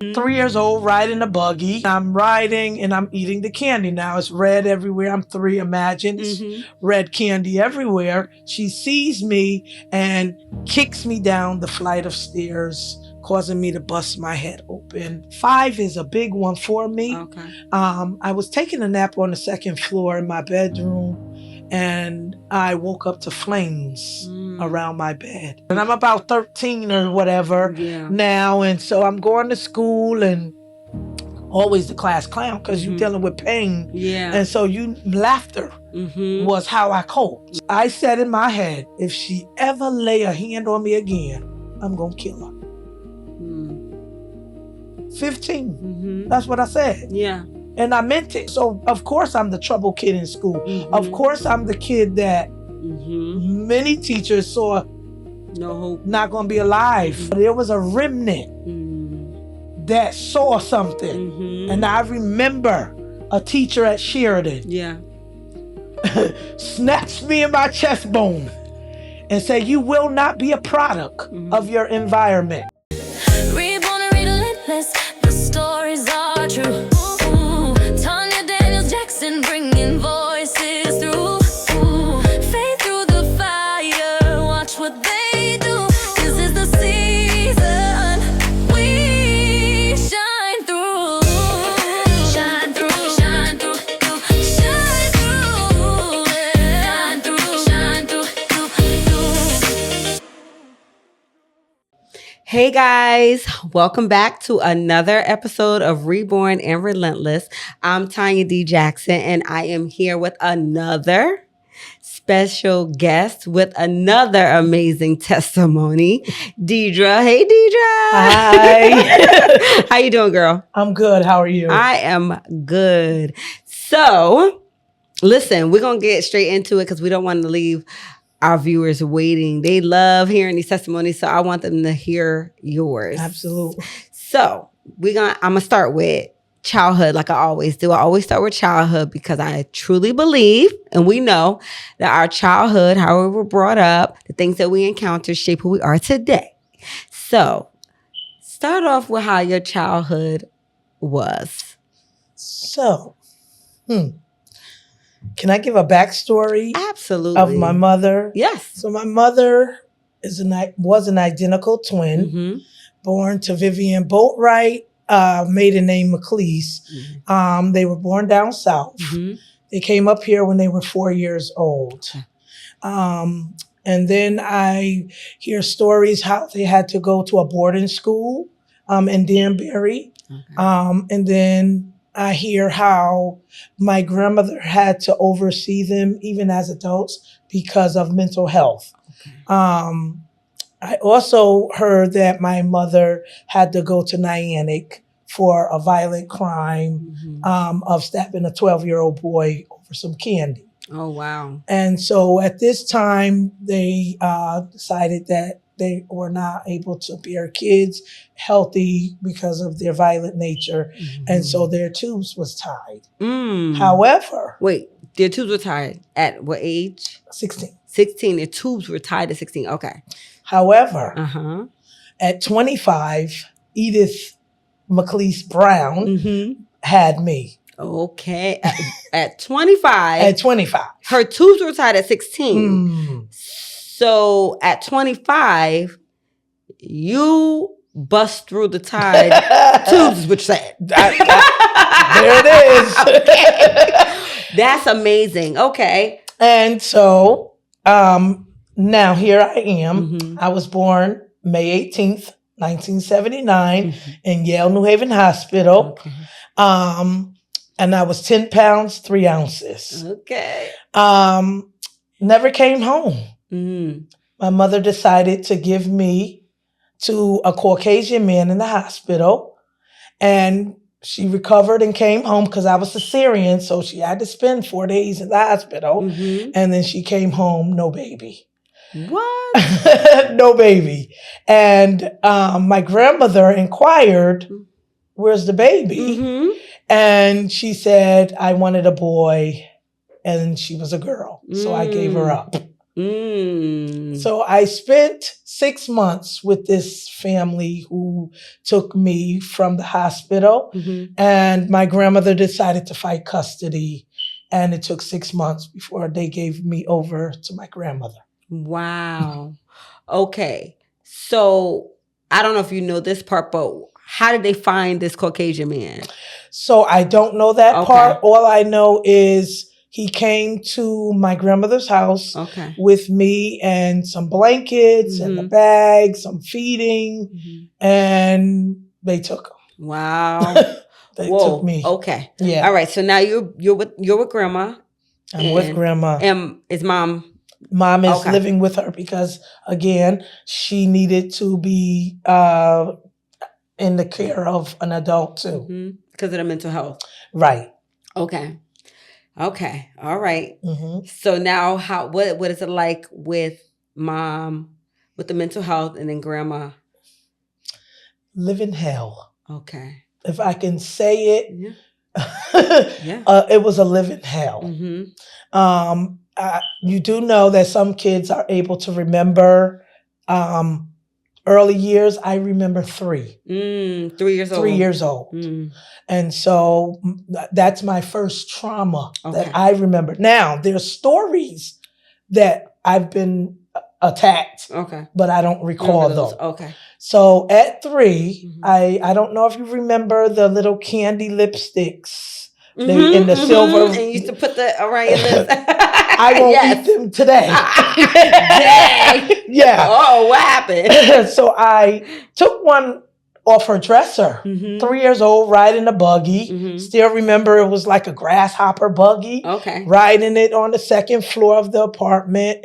3 years old, riding a buggy. I'm riding and I'm eating the candy. Now it's red everywhere. I'm 3. Imagine it's red candy everywhere. She sees me and kicks me down the flight of stairs, causing me to bust my head open. 5 is a big one for me. Okay. I was taking a nap on the 2nd floor in my bedroom, and I woke up to flames around my bed. And I'm about 13 or whatever now, and so I'm going to school and always the class clown because you're dealing with pain. Yeah. And so laughter was how I coped. I said in my head, if she ever lay a hand on me again, I'm going to kill her. 15. That's what I said. Yeah. And I meant it. So, of course, I'm the trouble kid in school. Of course, I'm the kid that many teachers saw no hope, not going to be alive. There was a remnant that saw something. And I remember a teacher at Sheridan snatched me in my chest bone and said, you will not be a product of your environment. Reborn Relentless, the stories are true. D.Jackson bringing voices through. Faith through the fire, watch what they do. This is the season we shine through. Shine through, shine through, shine through, shine through, shine through. Hey guys, welcome back to another episode of Reborn and Relentless. I'm Tanya D.Jackson, and I am here with another special guest with another amazing testimony, Dedra. Hey, Dedra. Hi. How you doing, girl? I'm good. How are you? I am good. So, listen, we're going to get straight into it because we don't want to leave our viewers waiting. They love hearing these testimonies, so I want them to hear yours. Absolutely. So, I'm going to start with childhood like I always do. I always start with childhood because I truly believe, and we know, that our childhood, how we were brought up, the things that we encounter shape who we are today. So, start off with how your childhood was. So, can I give a backstory? Absolutely. Of my mother? Yes. So my mother was an identical twin, born to Vivian Boatwright, maiden name McLeese. They were born down south. They came up here when they were 4 years old. And then I hear stories how they had to go to a boarding school in Danbury. And then I hear how my grandmother had to oversee them even as adults because of mental health. I also heard that my mother had to go to Niantic for a violent crime of stabbing a 12-year-old boy over some candy. Oh, wow. And so at this time, they decided that they were not able to bear kids healthy because of their violent nature. And so their tubes was tied. However. Wait, their tubes were tied at what age? 16. 16. Their tubes were tied at 16. Okay. However, at 25, Edith McLeese Brown had me. Okay. At 25. At 25. Her tubes were tied at 16. So at 25, you bust through the tied tubes, which said. There it is. Okay. That's amazing. Okay. And so now here I am. I was born May 18th, 1979 in Yale New Haven Hospital. And I was 10 pounds, 3 ounces. Okay. Never came home. My mother decided to give me to a Caucasian man in the hospital, and she recovered and came home because I was cesarean, so she had to spend 4 days in the hospital, and then she came home, no baby. What? No baby. And my grandmother inquired, where's the baby? And she said, I wanted a boy, and she was a girl, so I gave her up. So I spent 6 months with this family who took me from the hospital, and my grandmother decided to fight custody, and it took 6 months before they gave me over to my grandmother. Wow. Okay. So I don't know if you know this part, but how did they find this Caucasian man? So I don't know that part. All I know is he came to my grandmother's house with me and some blankets and a bag, some feeding, and they took him. Wow. They took me. Okay. Yeah. All right. So now you're with grandma. I'm with grandma. And is mom? Mom is living with her because, again, she needed to be in the care of an adult too. Because of the mental health. Right. Okay. All right. So now what is it like with mom, with the mental health, and then grandma? Living hell. Okay. If I can say it, it was a living hell. You do know that some kids are able to remember early years. I remember 3. 3 years old. 3 years old. And so that's my first trauma that I remember. Now, there's stories that I've been attacked, but I don't recall those. So at 3, I don't know if you remember the little candy lipsticks. They in the silver. And you used to put the around your lips. I won't eat them today. Dang. Yeah. Oh, what happened? So I took one off her dresser. 3 years old, riding a buggy. Still remember it was like a grasshopper buggy. Riding it on the second floor of the apartment.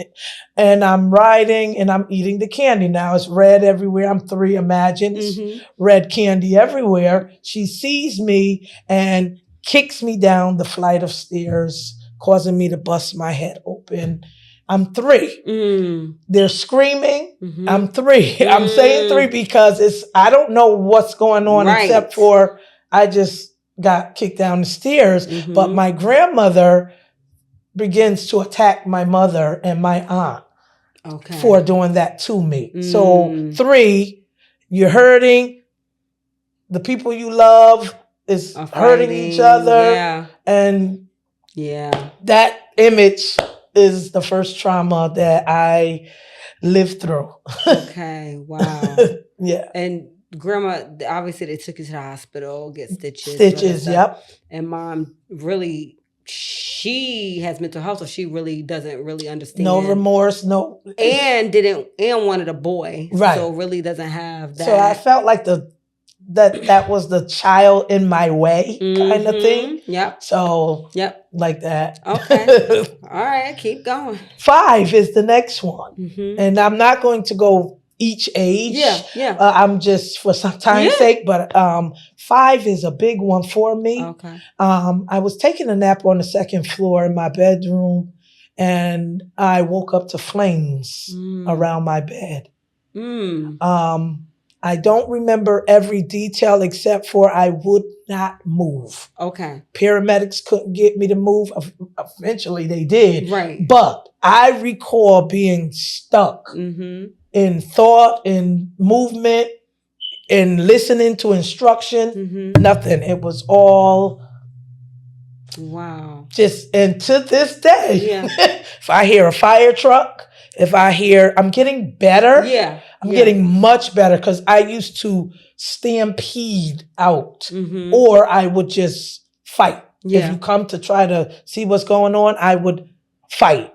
And I'm riding and I'm eating the candy. Now it's red everywhere. I'm 3. Imagine it's red candy everywhere. She sees me and kicks me down the flight of stairs, causing me to bust my head open. I'm 3. They're screaming. I'm 3. I'm saying 3 because I don't know what's going on except for I just got kicked down the stairs. But my grandmother begins to attack my mother and my aunt for doing that to me. So 3, you're hurting. The people you love is hurting each other. And that image is the first trauma that I lived through. Okay, wow. Yeah. And grandma, obviously they took you to the hospital, get stitches. Stitches, yep. And mom really, she has mental health, so she really doesn't really understand. No remorse, no. And wanted a boy. Right. So really doesn't have that. So I felt like that was the child in my way kind of thing. Yep. So like that. Okay. All right, keep going. 5 is the next one. And I'm not going to go each age. Yeah. I'm just for some time's sake, but 5 is a big one for me. Okay. I was taking a nap on the second floor in my bedroom, and I woke up to flames around my bed. I don't remember every detail except for I would not move. Okay. Paramedics couldn't get me to move. Eventually they did. Right. But I recall being stuck in thought, in movement, in listening to instruction. Nothing. It was all and to this day, if I hear a fire truck, I'm getting better. I'm getting much better because I used to stampede out or I would just fight. If you come to try to see what's going on, I would fight.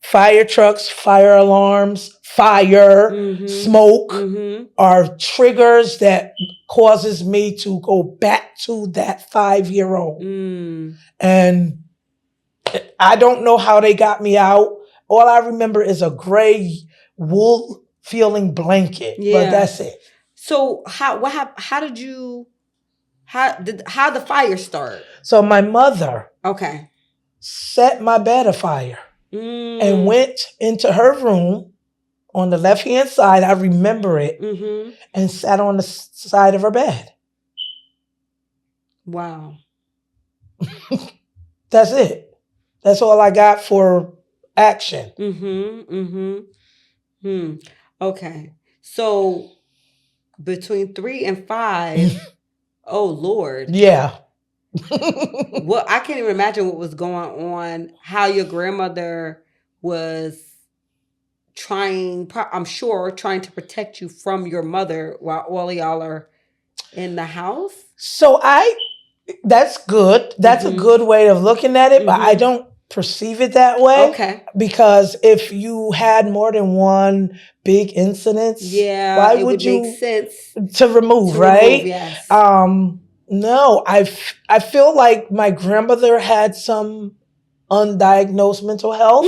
Fire trucks, fire alarms, fire, smoke are triggers that causes me to go back to that 5-year-old. And I don't know how they got me out. All I remember is a gray wool feeling blanket, but that's it. So how did the fire start? So my mother set my bed afire and went into her room on the left-hand side. I remember it, and sat on the side of her bed. Wow. That's it. That's all I got for action. Okay. So between 3 and 5, oh Lord. Yeah. Well, I can't even imagine what was going on, how your grandmother was I'm sure, trying to protect you from your mother while all of y'all are in the house. So that's good. That's a good way of looking at it, but I don't perceive it that way. Okay. Because if you had more than one big incident, why it would you make sense to remove, right? Yes. No, I feel like my grandmother had some undiagnosed mental health.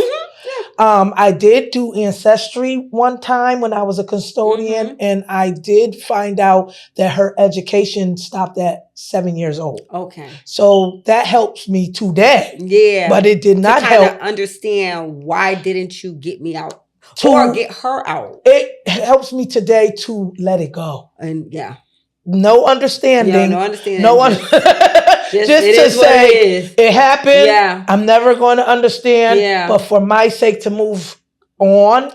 I did do ancestry one time when I was a custodian, and I did find out that her education stopped at 7 years old. Okay. So that helps me today. Yeah. But it did not help. Understand why didn't you get me out or get her out? It helps me today to let it go. And yeah. No understanding. Yeah, no understanding. Just to say it happened. Yeah. I'm never going to understand. Yeah. But for my sake to move on,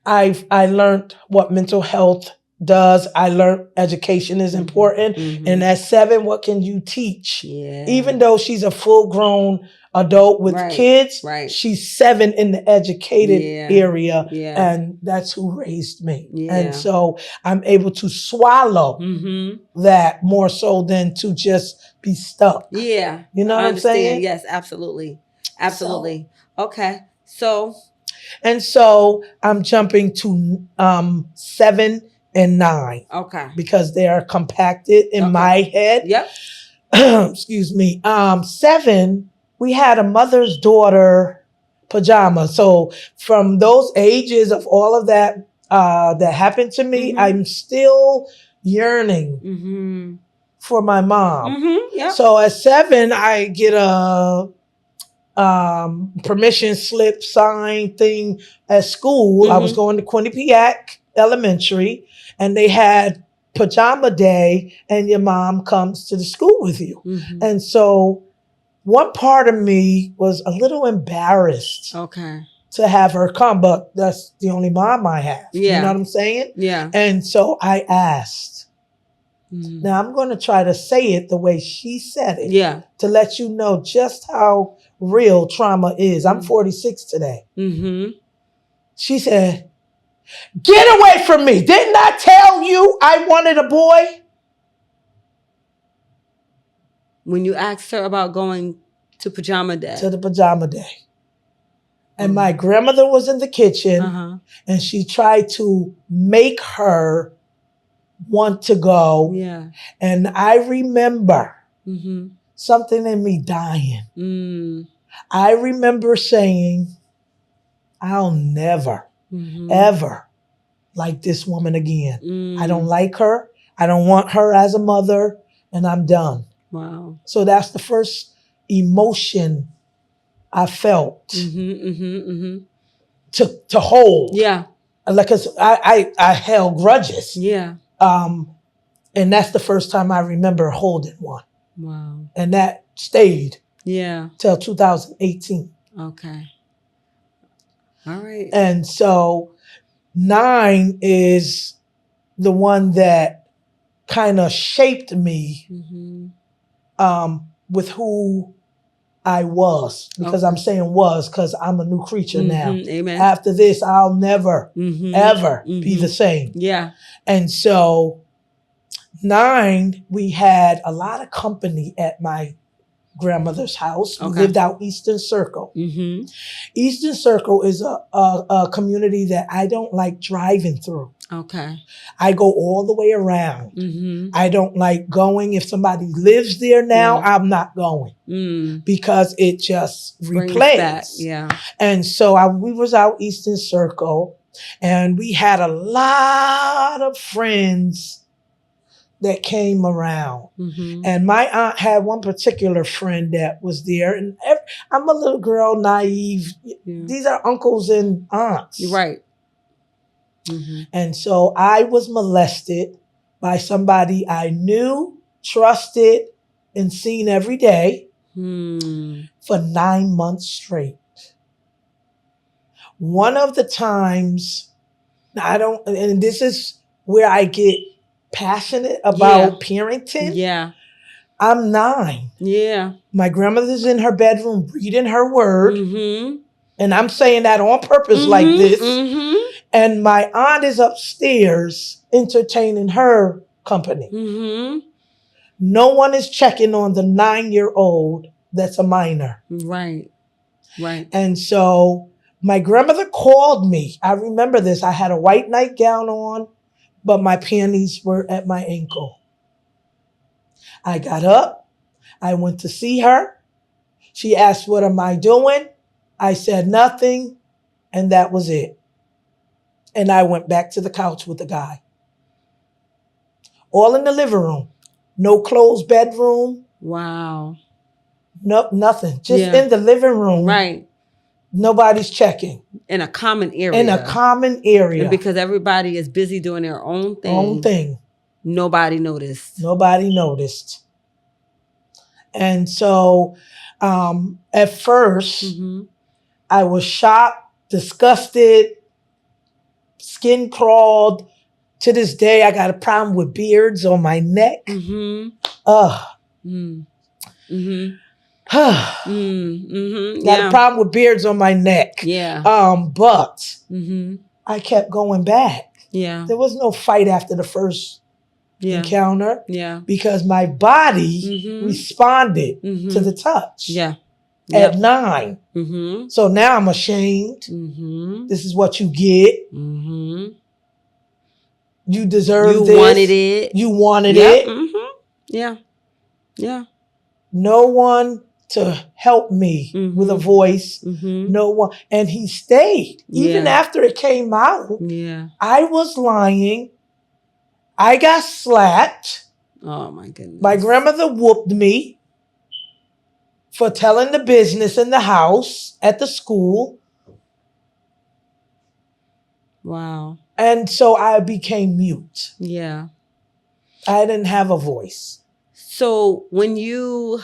I learned what mental health does. I learned education is important. And at 7, what can you teach? Yeah. Even though she's a full-grown adult with kids, she's 7 in the educated area. Yeah. And that's who raised me. Yeah. And so I'm able to swallow that more so than to just be stuck. Yeah. You know what I'm saying? Yes, absolutely. Absolutely. So, okay. So. And so I'm jumping to 7 and 9. Okay. Because they are compacted in my head. Yep. Excuse me. 7, we had a mother's daughter pajama. So from those ages of all of that that happened to me, I'm still yearning for my mom. Yep. So at 7, I get a permission slip sign thing at school. I was going to Quinnipiac Elementary, and they had pajama day, and your mom comes to the school with you. And so one part of me was a little embarrassed to have her come, but that's the only mom I have. Yeah. You know what I'm saying? Yeah. And so I asked. Now I'm going to try to say it the way she said it. Yeah. To let you know just how real trauma is. I'm 46 today. She said, "Get away from me. Didn't I tell you I wanted a boy?" When you asked her about going to pajama day. To the pajama day. And my grandmother was in the kitchen, and she tried to make her want to go. Yeah. And I remember something in me dying. I remember saying, "I'll never, ever like this woman again. I don't like her. I don't want her as a mother, and I'm done." Wow. So that's the first emotion I felt to hold. Yeah. Like, 'cause I held grudges. Yeah. And that's the first time I remember holding one. Wow. And that stayed. Yeah. Till 2018. Okay. All right. And so 9 is the one that kind of shaped me with who I was. Because I'm saying was because I'm a new creature now. Amen. After this, I'll never, ever be the same. Yeah. And so 9, we had a lot of company at my grandmother's house. We lived out Eastern Circle. Eastern Circle is a community that I don't like driving through. Okay. I go all the way around. I don't like going. If somebody lives there now, I'm not going because it just replays. Yeah. And so we was out Eastern Circle, and we had a lot of friends that came around. And my aunt had one particular friend that was there. And I'm a little girl, naive. Yeah. These are uncles and aunts. Right. And so I was molested by somebody I knew, trusted, and seen every day for 9 months straight. One of the times, and this is where I get passionate about parenting. Yeah. I'm 9. Yeah. My grandmother's in her bedroom reading her word. Mm-hmm. And I'm saying that on purpose like this. Mm-hmm. And my aunt is upstairs entertaining her company. Mm-hmm. No one is checking on the 9-year-old that's a minor. Right. And so my grandmother called me. I remember this. I had a white nightgown on, but my panties were at my ankle. I got up. I went to see her. She asked, what am I doing? I said nothing. And that was it. And I went back to the couch with the guy. All in the living room. No closed bedroom. Wow. No, nothing. Just in the living room. Right. Nobody's checking. In a common area. And because everybody is busy doing their own thing. Nobody noticed. And so at first, I was shocked, disgusted, skin crawled. To this day, I got a problem with beards on my neck. Got a problem with beards on my neck. But I kept going back. There was no fight after the first encounter. Because my body responded to the touch. At 9. So now I'm ashamed. This is what you get. You deserve this. You wanted it. Yeah. No one to help me with a voice. No one. And he stayed. Even after it came out. I was lying. I got slapped. Oh my goodness. My grandmother whooped me for telling the business in the house, at the school. Wow. And so I became mute. Yeah. I didn't have a voice. So when you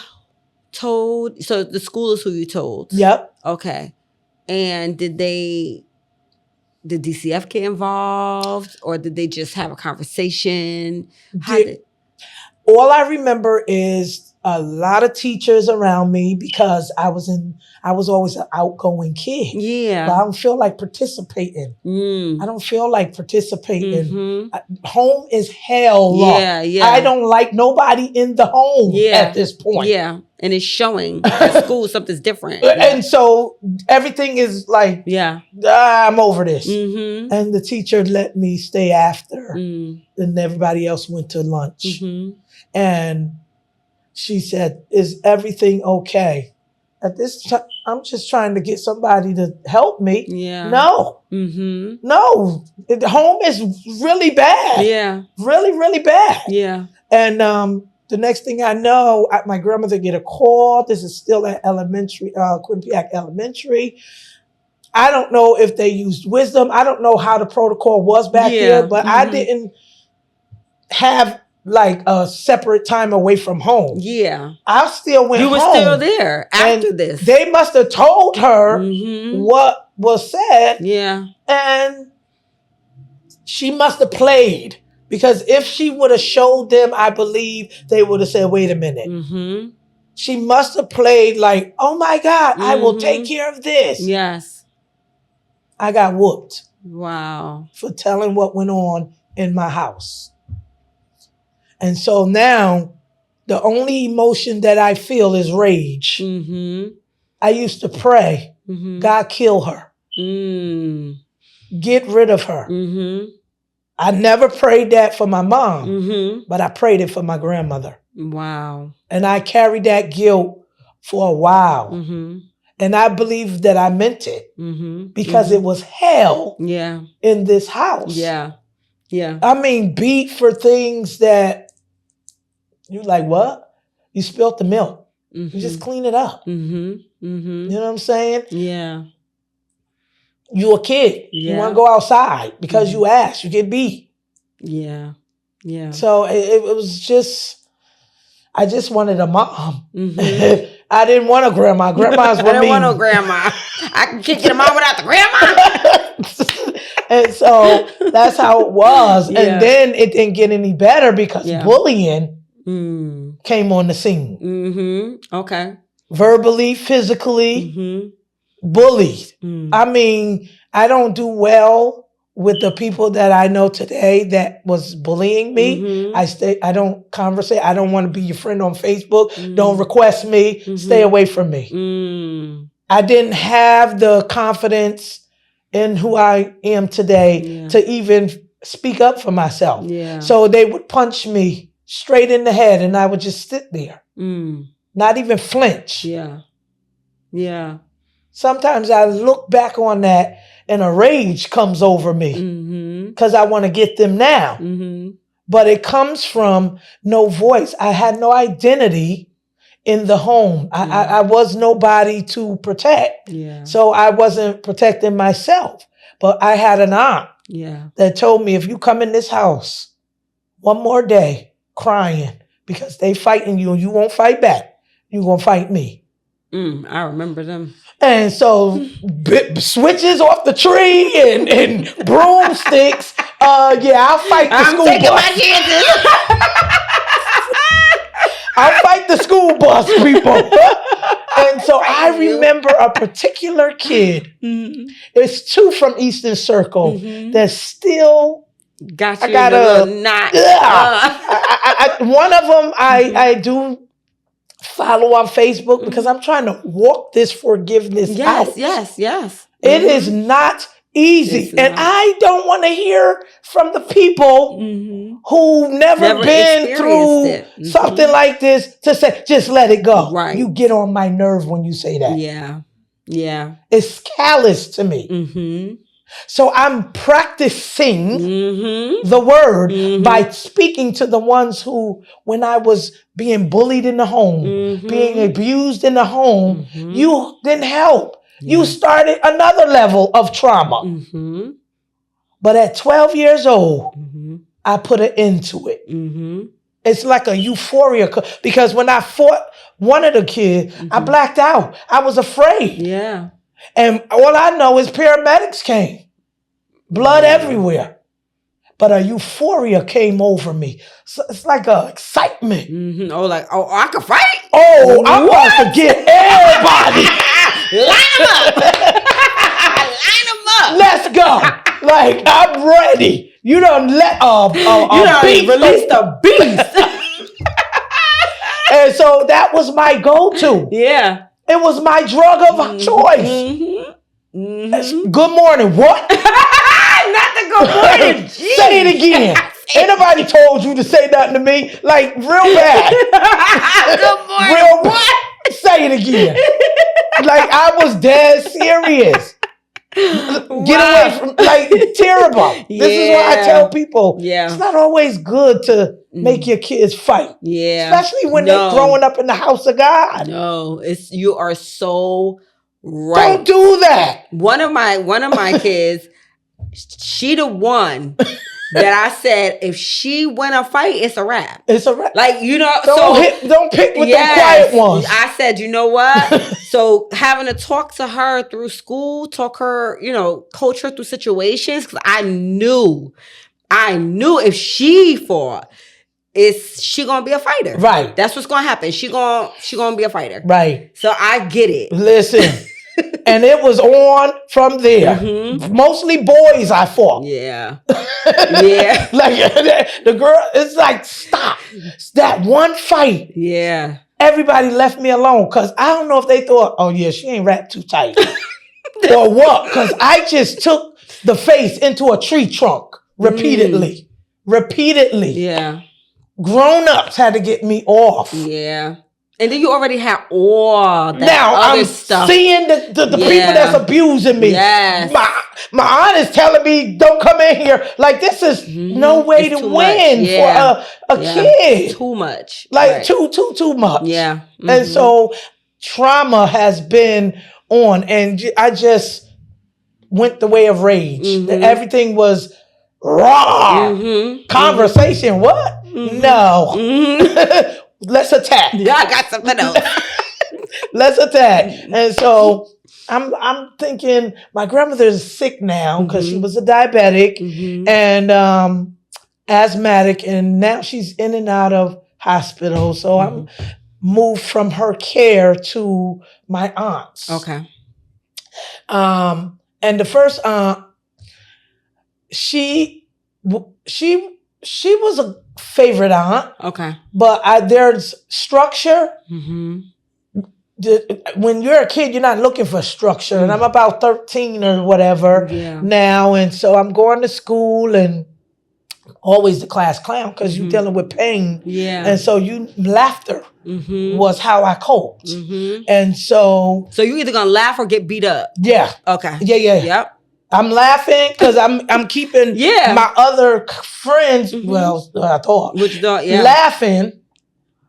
told, so the school is who you told? Yep. Okay. And did DCF get involved, or did they just have a conversation? All I remember is a lot of teachers around me because I was always an outgoing kid. Yeah. But I don't feel like participating. Home is hell. Yeah. I don't like nobody in the home at this point. Yeah. And it's showing at school something's different. And so everything is like, I'm over this. And the teacher let me stay after. And everybody else went to lunch. And she said, is everything okay? At this time, I'm just trying to get somebody to help me. Yeah. No. No. Home is really bad. Yeah. Really, really bad. Yeah. And the next thing I know, my grandmother get a call. This is still at elementary, Quinnipiac Elementary. I don't know if they used wisdom. I don't know how the protocol was back there, but I didn't have like a separate time away from home. Yeah. I still went home. You were still there after this. They must have told her what was said. Yeah. And she must have played. Because if she would have showed them, I believe they would have said, wait a minute. She must have played like, oh my God, I will take care of this. Yes. I got whooped. Wow. For telling what went on in my house. And so now the only emotion that I feel is rage. I used to pray, God kill her. Get rid of her. I never prayed that for my mom, but I prayed it for my grandmother. Wow. And I carried that guilt for a while. And I believe that I meant it because it was hell in this house. Yeah. I mean, beat for things that you like, what? You spilled the milk. You just clean it up. You know what I'm saying? Yeah. You a kid. You want to go outside because you asked. You get beat. Yeah. Yeah. So it was just, I just wanted a mom. I didn't want a grandma. Grandmas were I don't mean. want no grandma. I can't get them on without the grandma. And so that's how it was. Yeah. And then it didn't get any better because Yeah. bullying came on the scene. Mm-hmm. Okay. Verbally, physically, Mm-hmm. bullied. I mean, I don't do well with the people that I know today that was bullying me. Mm-hmm. I don't conversate. I don't want to be your friend on Facebook. Don't request me. Stay away from me. I didn't have the confidence in who I am today to even speak up for myself. Yeah. So they would punch me straight in the head and I would just sit there, not even flinch. Yeah. Yeah. Sometimes I look back on that and a rage comes over me because I want to get them now. But it comes from no voice. I had no identity in the home. I was nobody to protect. Yeah. So I wasn't protecting myself. But I had an aunt that told me, if you come in this house one more day crying because they fighting you and you won't fight back, you're going to fight me. I remember them. And so switches off the tree and broomsticks. I'll fight the school taking bus. my chances. I'll fight the school bus, people. And so I remember a particular kid. It's two from Eastern Circle that still got you I got in a a little knot. one of them I do follow on Facebook because I'm trying to walk this forgiveness out. Yes. It is not easy. And I don't want to hear from the people who never been through something like this to say, just let it go. Right. You get on my nerve when you say that. Yeah. It's callous to me. So I'm practicing the word by speaking to the ones who, when I was being bullied in the home, being abused in the home, you didn't help. You started another level of trauma. But at 12 years old, I put an end to it. It's like a euphoria because when I fought one of the kids, I blacked out. I was afraid. Yeah. And all I know is paramedics came. Blood everywhere. But a euphoria came over me. So it's like a excitement. Oh, I can fight? Oh, I'm about to get everybody. Line them up. Let's go. Like, I'm ready. You done let release the beast. And so that was my go-to. Yeah. It was my drug of choice. Good morning. What? Not the good morning. Say it again. Ain't nobody told you to say nothing to me. Like, real bad. Good morning. Real bad. Say it again. Like, I was dead serious. Get away from, like, terrible. This is why I tell people, it's not always good to make your kids fight. Yeah. Especially when they're growing up in the house of God. No, you are so right. Don't do that. One of my kids, she the one that I said, if she win a fight, it's a wrap. It's a wrap. Like, don't pick with the quiet ones. I said, you know what? So having to talk to her through school, coach her through situations, because I knew if she fought, she gonna be a fighter. Right. That's what's gonna happen. She gonna be a fighter. Right. So I get it. Listen. And it was on from there. Mostly boys I fought. Yeah. Yeah. Like the girl, it's like, stop. It's that one fight. Yeah. Everybody left me alone because I don't know if they thought, oh yeah, she ain't wrapped too tight. Or what? Because I just took the face into a tree trunk repeatedly. Yeah. Grown-ups had to get me off. Yeah. And then you already have all that now other I'm stuff. Seeing the people that's abusing me. Yes. My aunt is telling me, don't come in here. Like, this is no way to win for a kid. Too much. Like, too much. Yeah. And so trauma has been on, and I just went the way of rage. Everything was raw. Conversation, what? No. Let's attack. Yeah, I got something else. let's attack. And so I'm thinking my grandmother is sick now because she was a diabetic and asthmatic, and now she's in and out of hospital. So I'm moved from her care to my aunt's. Okay. And the first aunt, she was a favorite aunt. Okay. But there's structure. When you're a kid, you're not looking for structure. And I'm about 13 or whatever now. And so I'm going to school and always the class clown because you're dealing with pain. Yeah. And so laughter was how I coped. And so you either gonna laugh or get beat up. Yeah. Okay. Yeah. Yep. I'm laughing because I'm keeping my other friends, well, I thought, laughing.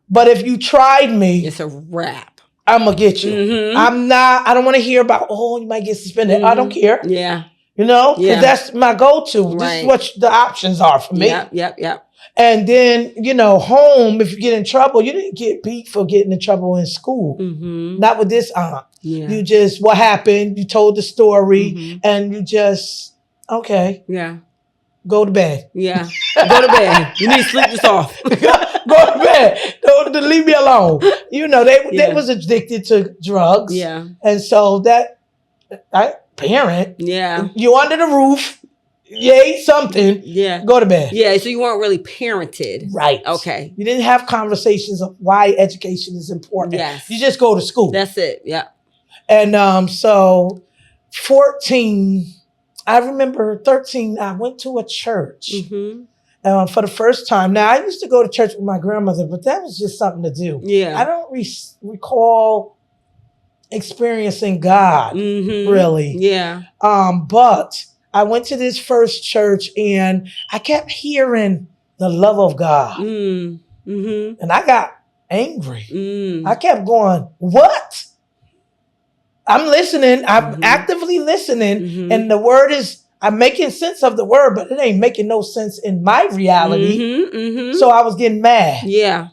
But if you tried me, it's a wrap. I'm going to get you. I don't want to hear about, you might get suspended. I don't care. Yeah. You know, that's my go-to. Right. This is what the options are for me. Yep. And then, home, if you get in trouble, you didn't get beat for getting in trouble in school. Not with this aunt. Yeah. You just, what happened, you told the story, and you just, okay. Yeah. Go to bed. Yeah. Go to bed. You need to sleep this off. Go to bed. Don't leave me alone. They was addicted to drugs. Yeah. And so parent. Yeah. You under the roof. You ate something. Yeah. Go to bed. Yeah. So you weren't really parented. Right. Okay. You didn't have conversations of why education is important. Yes. You just go to school. That's it. Yeah. And so 14, I remember 13, I went to a church for the first time. Now, I used to go to church with my grandmother, but that was just something to do. Yeah. I don't recall experiencing God, really. Yeah. But I went to this first church and I kept hearing the love of God. And I got angry. I kept going, what? I'm listening. I'm actively listening. And the word is, I'm making sense of the word, but it ain't making no sense in my reality. So I was getting mad. Yeah.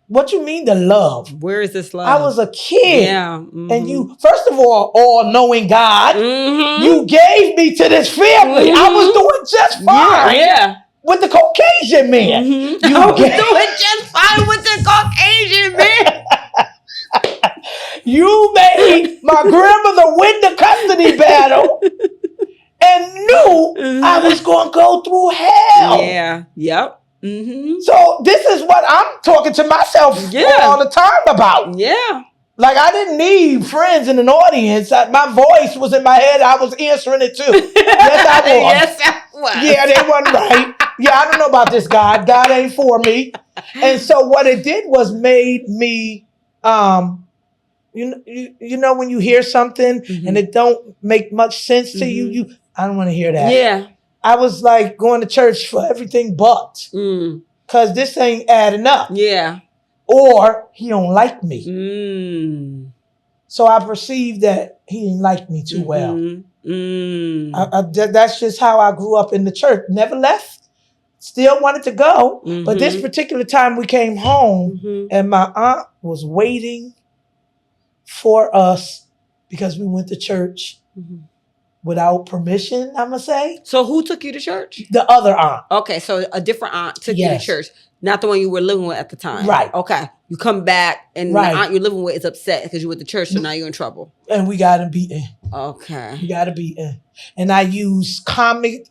What you mean the love? Where is this love? I was a kid. Yeah. And you, first of all knowing God, you gave me to this family. I was doing just fine. Yeah. With the Caucasian man. I was doing just fine with the Caucasian man. You made my grandmother win the custody battle and knew I was going to go through hell. Yeah. Yep. So this is what I'm talking to myself all the time about. Yeah. Like I didn't need friends in an audience. My voice was in my head. I was answering it too. Yes, I was. Yes, I was. Yeah, they wasn't right. Yeah, I don't know about this God. God ain't for me. And so what it did was made me, you know when you hear something and it don't make much sense to you, I don't want to hear that. Yeah. I was like going to church for everything but. Because this ain't adding up. Yeah. Or he don't like me. So I perceived that he didn't like me too well. That's just how I grew up in the church. Never left. Still wanted to go. But this particular time we came home and my aunt was waiting for us because we went to church without permission, I'm going to say. So who took you to church? The other aunt. Okay, so a different aunt took you to church. Not the one you were living with at the time. Right. Okay. You come back and the aunt you're living with is upset because you went to church, so now you're in trouble. And we got him beaten. Okay. We got him beaten. And I used comedy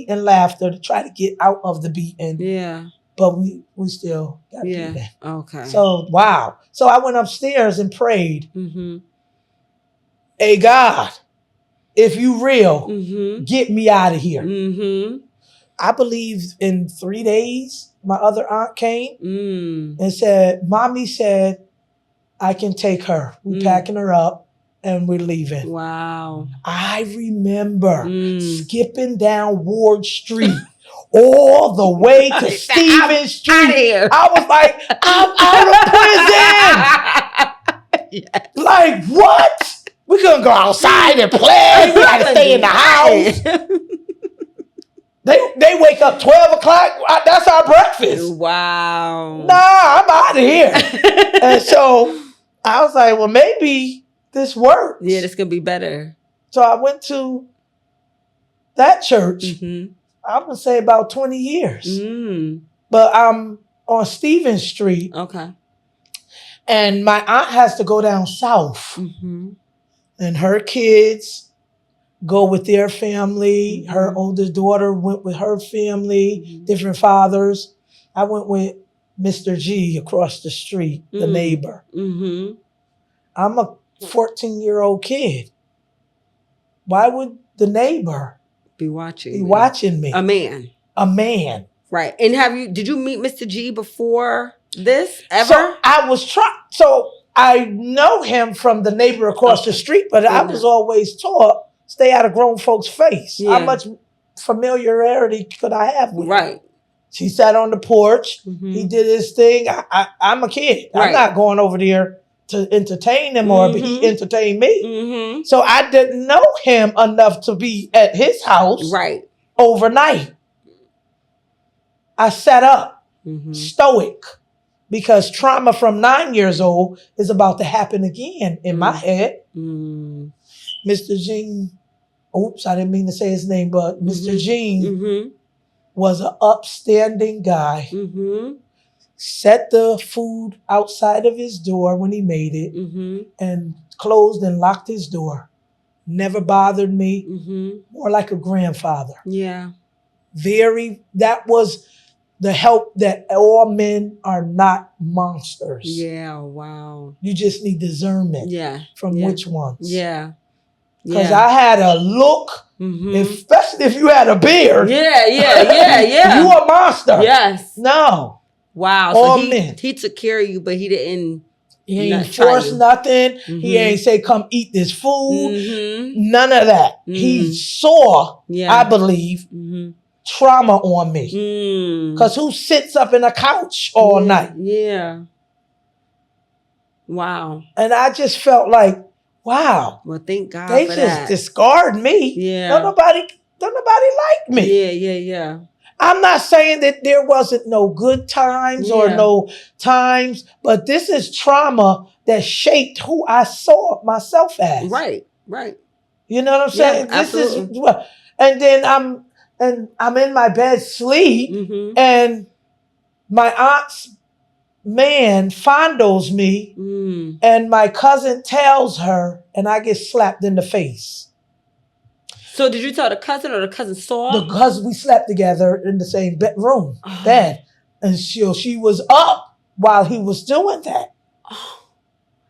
and laughter to try to get out of the beating. Yeah. But we still got beaten. Okay. So, wow. So I went upstairs and prayed. Hey, God, if you real, get me out of here. I believe in 3 days, my other aunt came and said, Mommy said, I can take her. We're packing her up and we're leaving. Wow. I remember skipping down Ward Street all the way to Stevens Street. I was like, I'm out of prison. Like, what? We couldn't go outside and play. We gotta stay in the house. They wake up 12 o'clock. That's our breakfast. Wow. Nah, I'm out of here. And so I was like, well, maybe this works. Yeah, this could be better. So I went to that church. Mm-hmm. I'm going to say about 20 years. Mm. But I'm on Stevens Street. Okay. And my aunt has to go down south. Mm-hmm. And her kids go with their family. Mm-hmm. Her oldest daughter went with her family, Mm-hmm. different fathers. I went with Mr. G across the street, the neighbor. Mm-hmm. I'm a 14-year-old kid. Why would the neighbor Be watching. be watching me? A man. A man. Right. And did you meet Mr. G before this ever? So I was so I know him from the neighbor across the street, but I was always taught, stay out of grown folks' face. Yeah. How much familiarity could I have with him? Right. He sat on the porch. Mm-hmm. He did his thing. I'm a kid. Right. I'm not going over there to entertain him or he entertained me. Mm-hmm. So I didn't know him enough to be at his house Right. overnight. I sat up, Mm-hmm. stoic, because trauma from 9 years old is about to happen again in my head. Mm-hmm. Mr. Jean, oops, I didn't mean to say his name, but Mr. Jean Mm-hmm. was an upstanding guy. Mm-hmm. Set the food outside of his door when he made it Mm-hmm. and closed and locked his door. Never bothered me. Mm-hmm. More like a grandfather. Yeah. That was the help that all men are not monsters. Yeah. Wow. You just need discernment Yeah. from Yeah. which ones. Yeah. Because I had a look, Mm-hmm. especially if you had a beard. Yeah. You a monster. Yes. No. Wow. All So men. he took care of you, but he didn't. He Not ain't try force you. nothing. Mhm. He ain't say, come eat this food. Mm-hmm. None of that. He saw, Yeah. I believe, Mm-hmm. trauma on me. Mm. Because who sits up in a couch all night? Yeah. Wow. And I just felt like, wow, Well, thank God they for just that. discard me. Yeah. Don't nobody like me. Yeah. I'm not saying that there wasn't no good times or Yeah. no times, but this is trauma that shaped who I saw myself as. Right. You know what I'm Yeah, saying? absolutely. This is what, and then I'm in my bed sleep, Mm-hmm. and my aunt's man fondles me, Mm. and my cousin tells her, and I get slapped in the face. So did you tell the cousin or the cousin saw? Because we slept together in the same bedroom, Oh. bed. And she was up while he was doing that.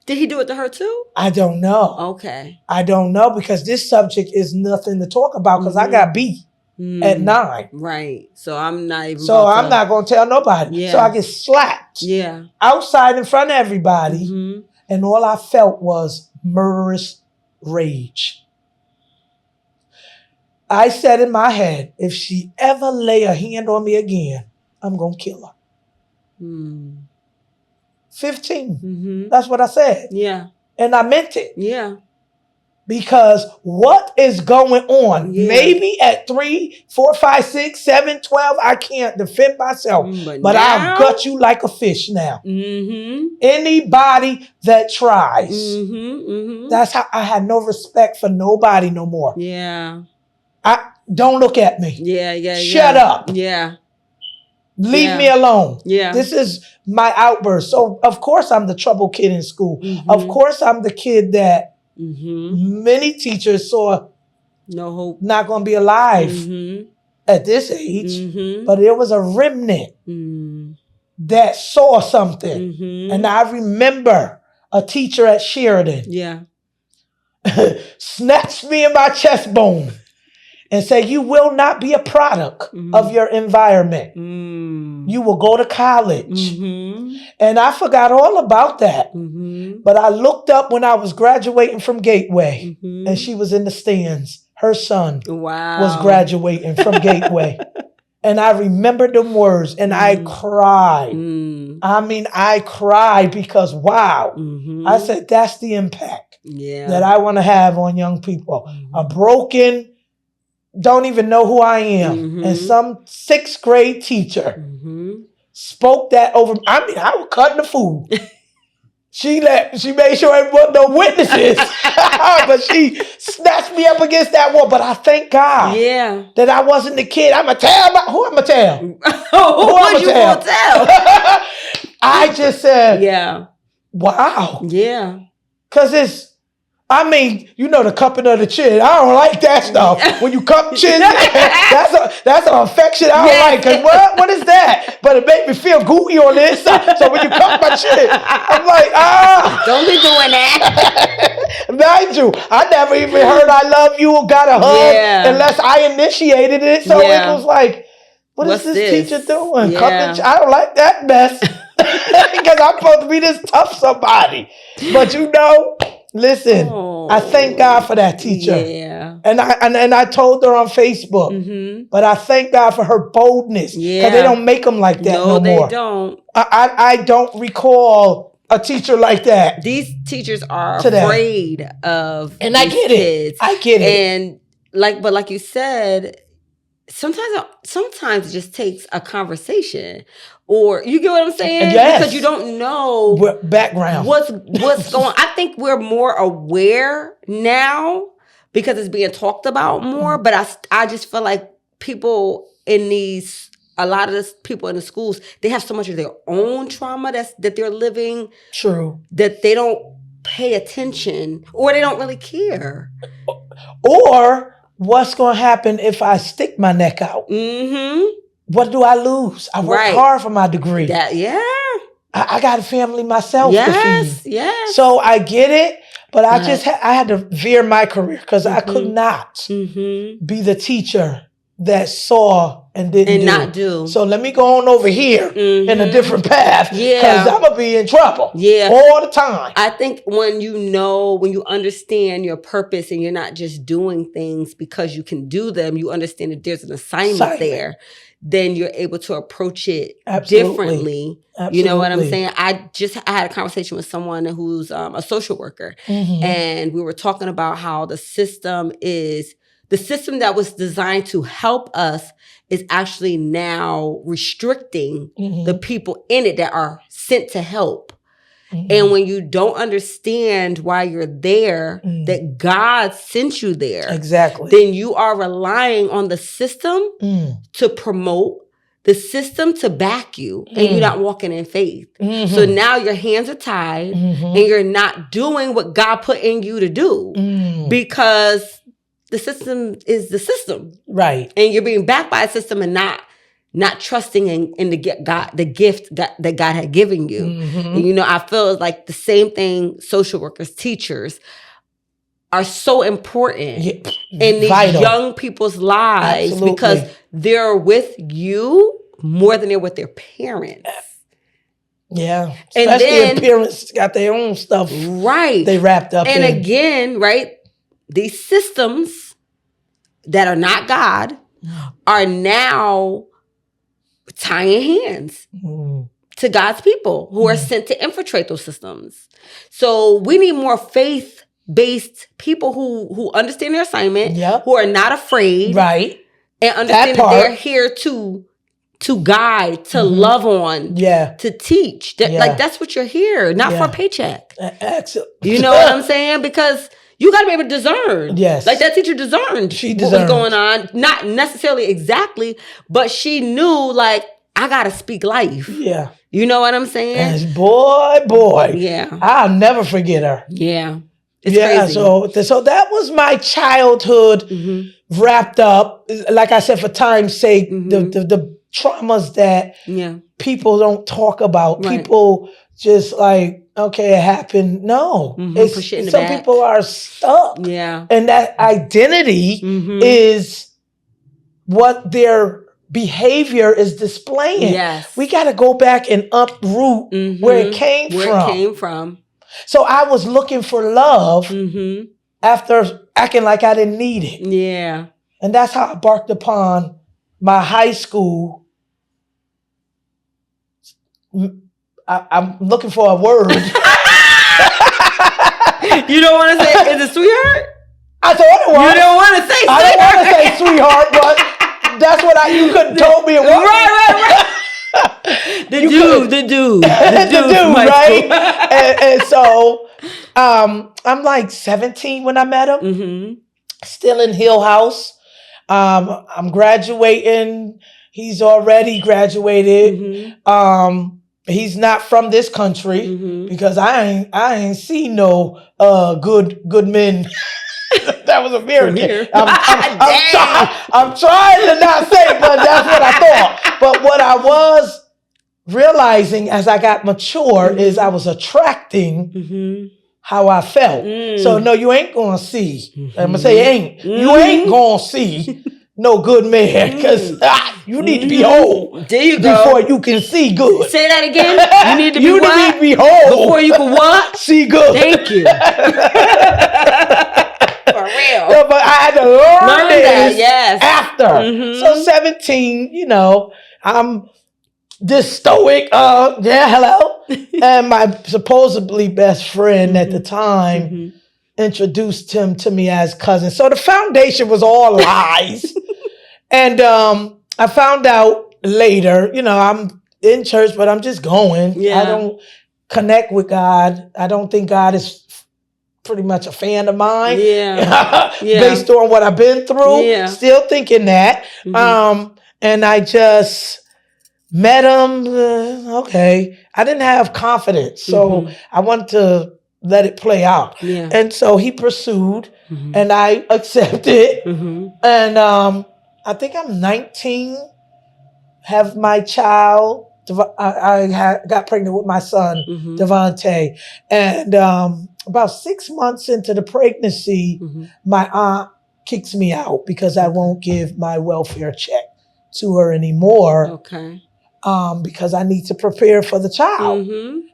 Did he do it to her too? I don't know. Okay. I don't know, because this subject is nothing to talk about, because I got beat at 9. Right. So I'm not even. So I'm not going to tell nobody. Yeah. So I get slapped Yeah. outside in front of everybody. Mm-hmm. And all I felt was murderous rage. I said in my head, if she ever lay a hand on me again, I'm going to kill her. Mm. 15. Mm-hmm. That's what I said. Yeah. And I meant it. Yeah. Because what is going on? Yeah. Maybe at 3, 4, 5, 6, 7, 12, I can't defend myself. But now? I'll gut you like a fish now. Mm-hmm. Anybody that tries. Mm-hmm. Mm-hmm. That's how I had no respect for nobody no more. Yeah. Don't look at me. Yeah. Shut up. Yeah. Leave me alone. Yeah. This is my outburst. So of course I'm the trouble kid in school. Mhm. Of course I'm the kid that Mm-hmm. many teachers saw No hope. not going to be alive Mm-hmm. at this age. Mm-hmm. But there was a remnant Mm-hmm. that saw something. Mm-hmm. And I remember a teacher at Sheridan Yeah. snatched me in my chest bone and said, you will not be a product Mhm. of your environment. Mm-hmm. You will go to college. Mm-hmm. And I forgot all about that. Mm-hmm. But I looked up when I was graduating from Gateway, Mm-hmm. and she was in the stands. Her son Wow. was graduating from Gateway. And I remembered them words, and I cried. Mm. I mean, I cried because, wow. Mm-hmm. I said, that's the impact Yeah. that I want to have on young people. Mhm. A broken, don't even know who I am. Mhm. And some 6th grade teacher Mm-hmm. spoke that over. I mean, I was cutting the food. She made sure there wasn't no witnesses, but she snatched me up against that wall. But I thank God that I wasn't the kid. I'm going to tell. Who I'm going to tell? Who was you going to tell? I just said, wow. Yeah. Because the cupping of the chin. I don't like that stuff. When you cup chin, that's an affection I don't like. Because what is that? But it made me feel gooey on the inside. So when you cup my chin, I'm like, don't be doing that. Mind you, I never even heard I love you or got a hug unless I initiated it. So it was like, what's this teacher doing? I don't like that mess. Because I'm supposed to be this tough somebody. But listen, I thank God for that teacher. Yeah. And I told her on Facebook. But I thank God for her boldness. Because they don't make them like that no more. No, they don't. I don't recall a teacher like that. These teachers are afraid of and I get kids. I get it. And like you said, sometimes it just takes a conversation. Or you get what I'm saying? Yes. Because you don't know background. What's going on. I think we're more aware now because it's being talked about more. But I just feel like a lot of the people in the schools, they have so much of their own trauma that they're living. True. That they don't pay attention or they don't really care. Or what's going to happen if I stick my neck out? What do I lose? I worked hard for my degree. I got a family myself to feed. Yes. So I get it, but I had to veer my career because I could not be the teacher that saw and didn't not do. So let me go on over here in a different path because I'm going to be in trouble all the time. I think when you understand your purpose and you're not just doing things because you can do them, you understand that there's an assignment there. Then you're able to approach it differently. Absolutely. You know what I'm saying? I had a conversation with someone who's a social worker, and we were talking about how the system that was designed to help us is actually now restricting the people in it that are sent to help. And when you don't understand why you're there, that God sent you there, then you are relying on the system to promote, the system to back you, and you're not walking in faith. So now your hands are tied and you're not doing what God put in you to do because the system is the system. Right. And you're being backed by a system and not trusting in the gift that God had given you. And, I feel like the same thing social workers, teachers are so important in these young people's lives because they're with you more than they're with their parents. Yeah. Especially if parents got their own stuff. Right. They wrapped up in. And again, right, these systems that are not God are now tying hands to God's people who are sent to infiltrate those systems. So we need more faith-based people who understand their assignment, who are not afraid, right, and understand that they're here to guide, to love on, to teach. Like that's what you're here, not for a paycheck. Excellent. You know what I'm saying? Because you got to be able to discern. Yes. Like that teacher discerned what was going on. Not necessarily exactly, but she knew like, I got to speak life. Yeah. You know what I'm saying? And boy. Yeah. I'll never forget her. Yeah. It's crazy. So that was my childhood wrapped up. Like I said, for time's sake, the traumas that people don't talk about. Right. People just like, okay, it happened. No. Some people are stuck. Yeah. And that identity is what their behavior is displaying. Yes. We got to go back and uproot where it came from. So I was looking for love after acting like I didn't need it. Yeah. And that's how I embarked upon my high school. I'm looking for a word. You don't want to say, is it sweetheart? I thought it was. You don't want to say sweetheart. I don't want to say sweetheart, but that's what you couldn't told me it was. Right. The dude, right? and so I'm like 17 when I met him. Mm-hmm. Still in Hill House. I'm graduating. He's already graduated. Mm-hmm. He's not from this country Mm-hmm. because I ain't seen no good men. That was American. here. I'm trying to not say it, but that's what I thought. But what I was realizing as I got mature is I was attracting how I felt. So no, you ain't gonna see. I'm gonna say ain't. You ain't gonna see no good man because you need to be whole There you go. before you can see good. Say that again. You need to be You what? need to be whole Before you can what? see good. Thank you. For real. Yeah, but I had to learn this yes. after. So 17, you know, I'm this stoic, hello. And my supposedly best friend at the time introduced him to me as cousin. So the foundation was all lies. And I found out later, you know, I'm in church, but I'm just going. Yeah. I don't connect with God. I don't think God is pretty much a fan of mine. Yeah. Based on what I've been through. Yeah. Still thinking that. And I just met him. Okay. I didn't have confidence. So I wanted to let it play out. Yeah. And so he pursued and I accepted. And I think I'm 19, have my child. I got pregnant with my son, Devontae. And about 6 months into the pregnancy, my aunt kicks me out because I won't give my welfare check to her anymore. Okay. Because I need to prepare for the child.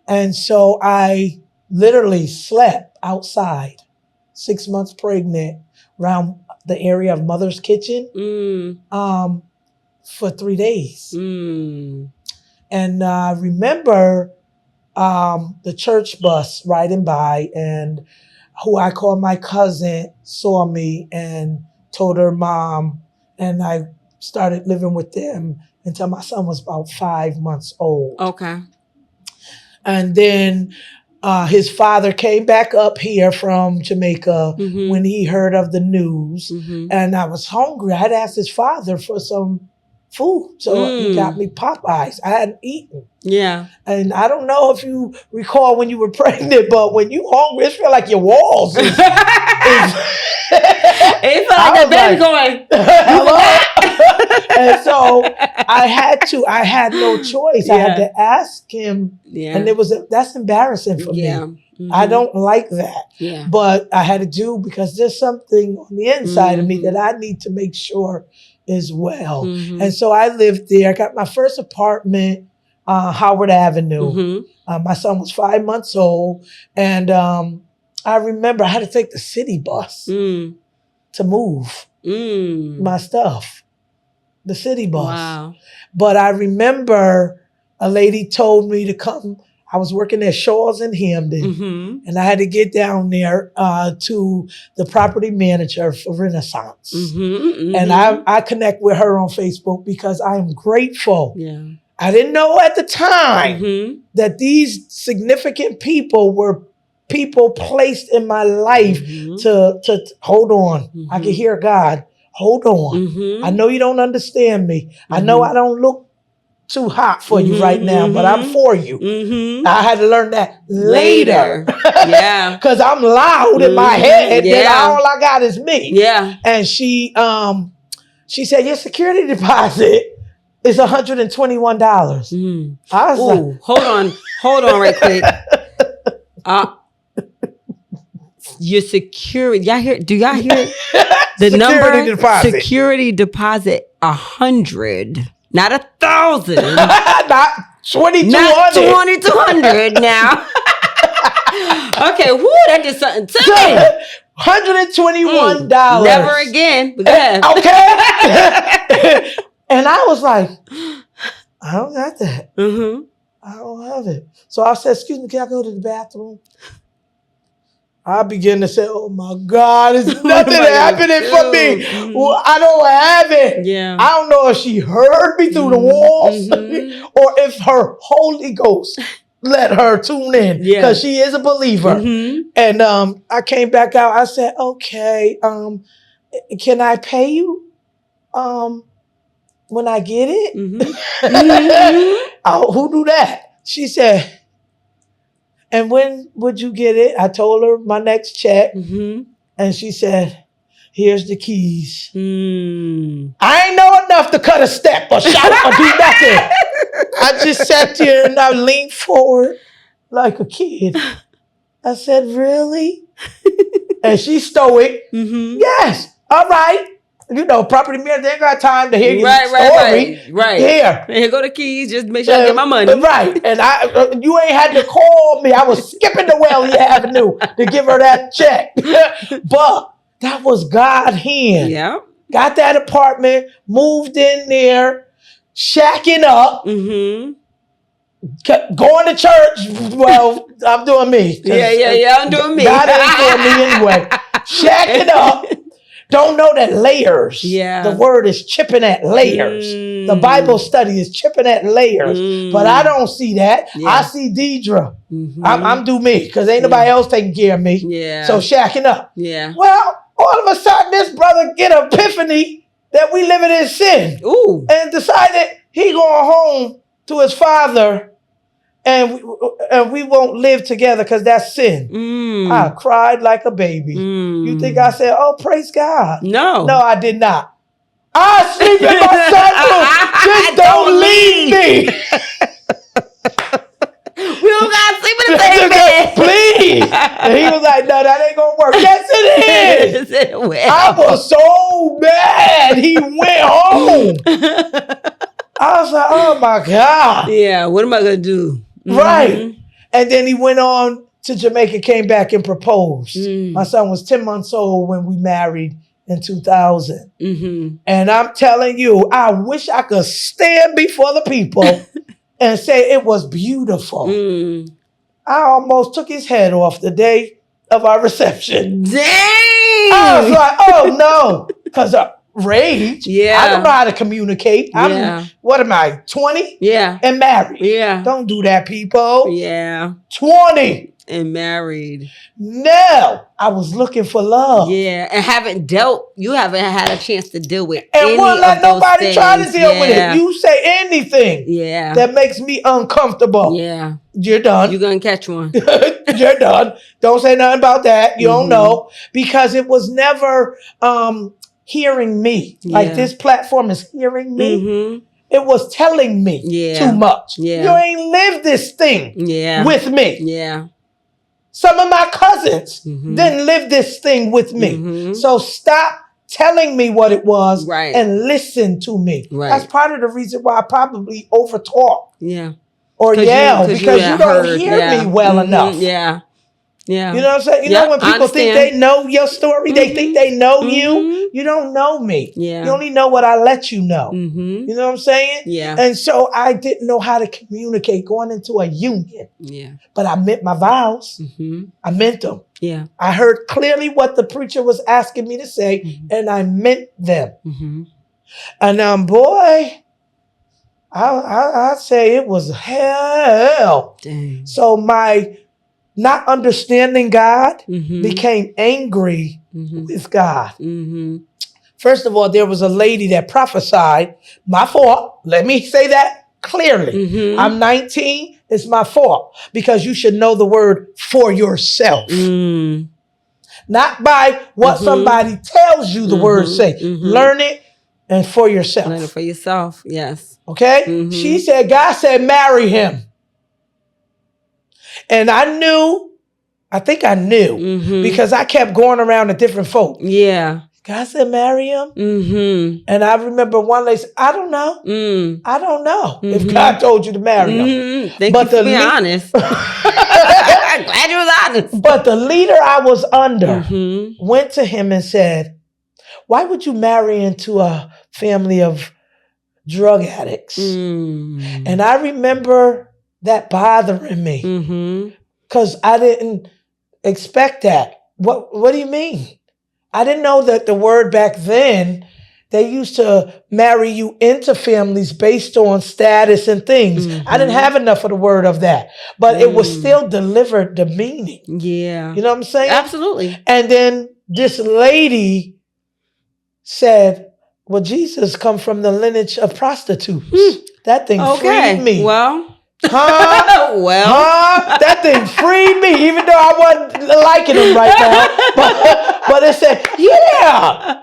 And so I literally slept outside, 6 months pregnant, around the area of Mother's Kitchen for 3 days. And I remember the church bus riding by, and who I call my cousin saw me and told her mom, and I started living with them until my son was about 5 months old. Okay. And then his father came back up here from Jamaica when he heard of the news. And I was hungry. I had asked his father for some food. So he got me Popeyes. I hadn't eaten. Yeah. And I don't know if you recall when you were pregnant, but when you hungry, it feels like your walls is It felt like that baby going. Hello? And so I had no choice. I had to ask him. Yeah. And that's embarrassing for me. I don't like that. Yeah. But I had to do because there's something on the inside of me that I need to make sure is well. And so I lived there. I got my first apartment, Howard Avenue. My son was 5 months old. And I remember I had to take the city bus to move my stuff. The city bus. Wow. But I remember a lady told me to come. I was working at Shaw's in Hamden, and I had to get down there to the property manager for Renaissance. And I connect with her on Facebook because I am grateful. Yeah. I didn't know at the time that these significant people were people placed in my life to hold on. I can hear God. Hold on. I know you don't understand me. I know I don't look too hot for you right now, but I'm for you. I had to learn that later. Yeah. Because I'm loud in my head and all I got is me. Yeah. And she said, your security deposit is $121. I was like, hold on right quick. Your security, do y'all hear the number? Deposit. Security deposit 100, not 1,000. Not 2,200. Not 2,200 now. Okay, whoo, that did something to me. $121. Never again. But go ahead. Okay. And I was like, I don't got that. I don't have it. So I said, excuse me, can I go to the bathroom? I began to say, oh my God, it's nothing happening for me. Well, I don't have it. Yeah. I don't know if she heard me through the walls or if her Holy Ghost let her tune in because she is a believer. And I came back out. I said, okay, can I pay you when I get it? Oh, who do that? She said, and when would you get it? I told her my next check. And she said, here's the keys. I ain't know enough to cut a step or shout or do nothing. I just sat there and I leaned forward like a kid. I said, really? And she stoic. Yes. All right. You know, property man, they ain't got time to hear your story. Right. Here go the keys. Just make sure I get my money. Right. And you ain't had to call me. I was skipping the Welly Avenue to give her that check. But that was God's hand. Yeah. Got that apartment, moved in there, shacking up, going to church. Well, I'm doing me. Yeah, I'm doing me. God ain't doing me anyway. Shacking up. Don't know that layers. Yeah. The word is chipping at layers. The Bible study is chipping at layers. But I don't see that. Yeah. I see Dedra. I'm do me because ain't nobody else taking care of me. Yeah. So shacking up. Yeah. Well, all of a sudden, this brother get an epiphany that we living in sin. Ooh. And decided he going home to his father and we won't live together because that's sin. I cried like a baby. You think I said, oh, praise God? No. No, I did not. I sleep in my son's room. Just don't leave me. We don't got to sleep in the same bed. Please. And he was like, no, that ain't going to work. Yes, it is. I was so mad. He went home. I was like, oh, my God. Yeah, what am I going to do? Right. And then he went on to Jamaica, came back and proposed. My son was 10 months old when we married in 2000. And I'm telling you, I wish I could stand before the people and say it was beautiful. I almost took his head off the day of our reception. Dang! I was like, oh no, because rage. Yeah. I don't know how to communicate. What am I, 20? Yeah. And married. Yeah. Don't do that, people. Yeah. 20. And married. No. I was looking for love. Yeah. And you haven't had a chance to deal with and any won't let of those nobody things. try to deal with it. You say anything that makes me uncomfortable. Yeah. You're done. You're going to catch one. You're done. Don't say nothing about that. You don't know. Because it was never hearing me. Like this platform is hearing me. It was telling me too much. Yeah. You ain't lived this thing with me. Yeah. Some of my cousins didn't live this thing with me. So stop telling me what it was and listen to me. That's part of the reason why I probably overtalk. Yeah. Or yell because you don't hear me well enough. Yeah. Yeah. You know what I'm saying? You know when people think they know your story, they think they know you. You don't know me. Yeah. You only know what I let you know. You know what I'm saying? Yeah. And so I didn't know how to communicate going into a union. Yeah. But I meant my vows. I meant them. Yeah. I heard clearly what the preacher was asking me to say, and I meant them. And boy, I say it was hell. Dang. So my not understanding God became angry with God. First of all, there was a lady that prophesied. My fault. Let me say that clearly. I'm 19. It's my fault because you should know the word for yourself. Not by what somebody tells you the word say. Learn it and for yourself. Learn it for yourself. Yes. Okay? She said, God said, marry him. And I think I knew because I kept going around to different folk. Yeah. God said, marry him. And I remember one lady said, I don't know. I don't know if God told you to marry him. Thank you for being honest. I'm glad you was honest. But the leader I was under went to him and said, why would you marry into a family of drug addicts? And I remember that bothering me because I didn't expect that. What do you mean? I didn't know that the word back then they used to marry you into families based on status and things. I didn't have enough of the word of that, but it was still delivered the meaning. Yeah. You know what I'm saying? Absolutely. And then this lady said, well, Jesus come from the lineage of prostitutes. That thing freed me. Well. That thing freed me, even though I wasn't liking him right now. But it said, yeah,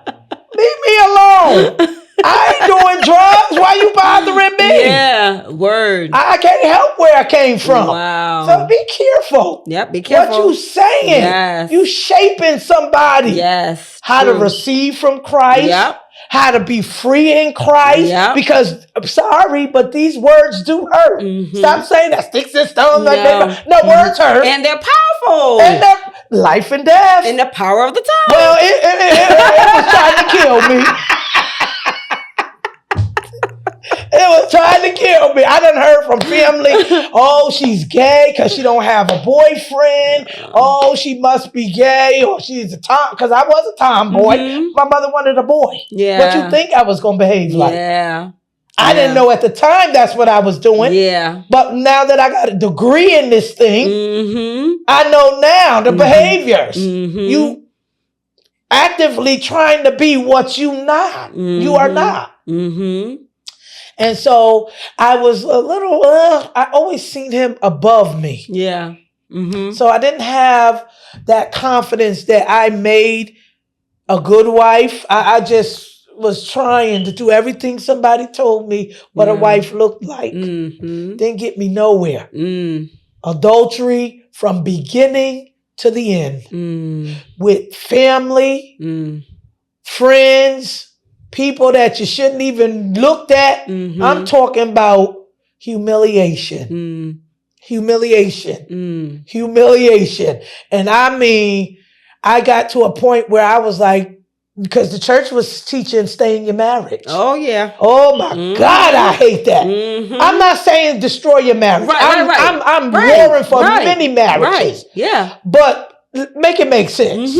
leave me alone. I ain't doing drugs. Why you bothering me? Yeah, word. I can't help where I came from. Wow. So be careful. Yep, be careful. What you saying? Yes. You shaping somebody. Yes. How to receive from Christ. Yep. How to be free in Christ. Yep. Because, I'm sorry, but these words do hurt. Stop saying that sticks and stones. No, words hurt. And they're powerful. And they're life and death. And the power of the tongue. Well, it was trying to kill me. It was trying to kill me. I done heard from family, oh, she's gay because she don't have a boyfriend. Oh, she must be gay, or she's a tom, because I was a tomboy. My mother wanted a boy. Yeah. What you think I was going to behave like? Yeah. I didn't know at the time that's what I was doing. Yeah. But now that I got a degree in this thing, I know now the behaviors. You actively trying to be what you not. You are not. And so I was a little, I always seen him above me. Yeah. So I didn't have that confidence that I made a good wife. I just was trying to do everything somebody told me what a wife looked like. Didn't get me nowhere. Adultery from beginning to the end. With family, friends, people that you shouldn't even looked at. I'm talking about humiliation. Humiliation. And I mean, I got to a point where I was like, because the church was teaching stay in your marriage. Oh, yeah. Oh, my God, I hate that. I'm not saying destroy your marriage. I'm warring for many marriages. Yeah. But make it make sense.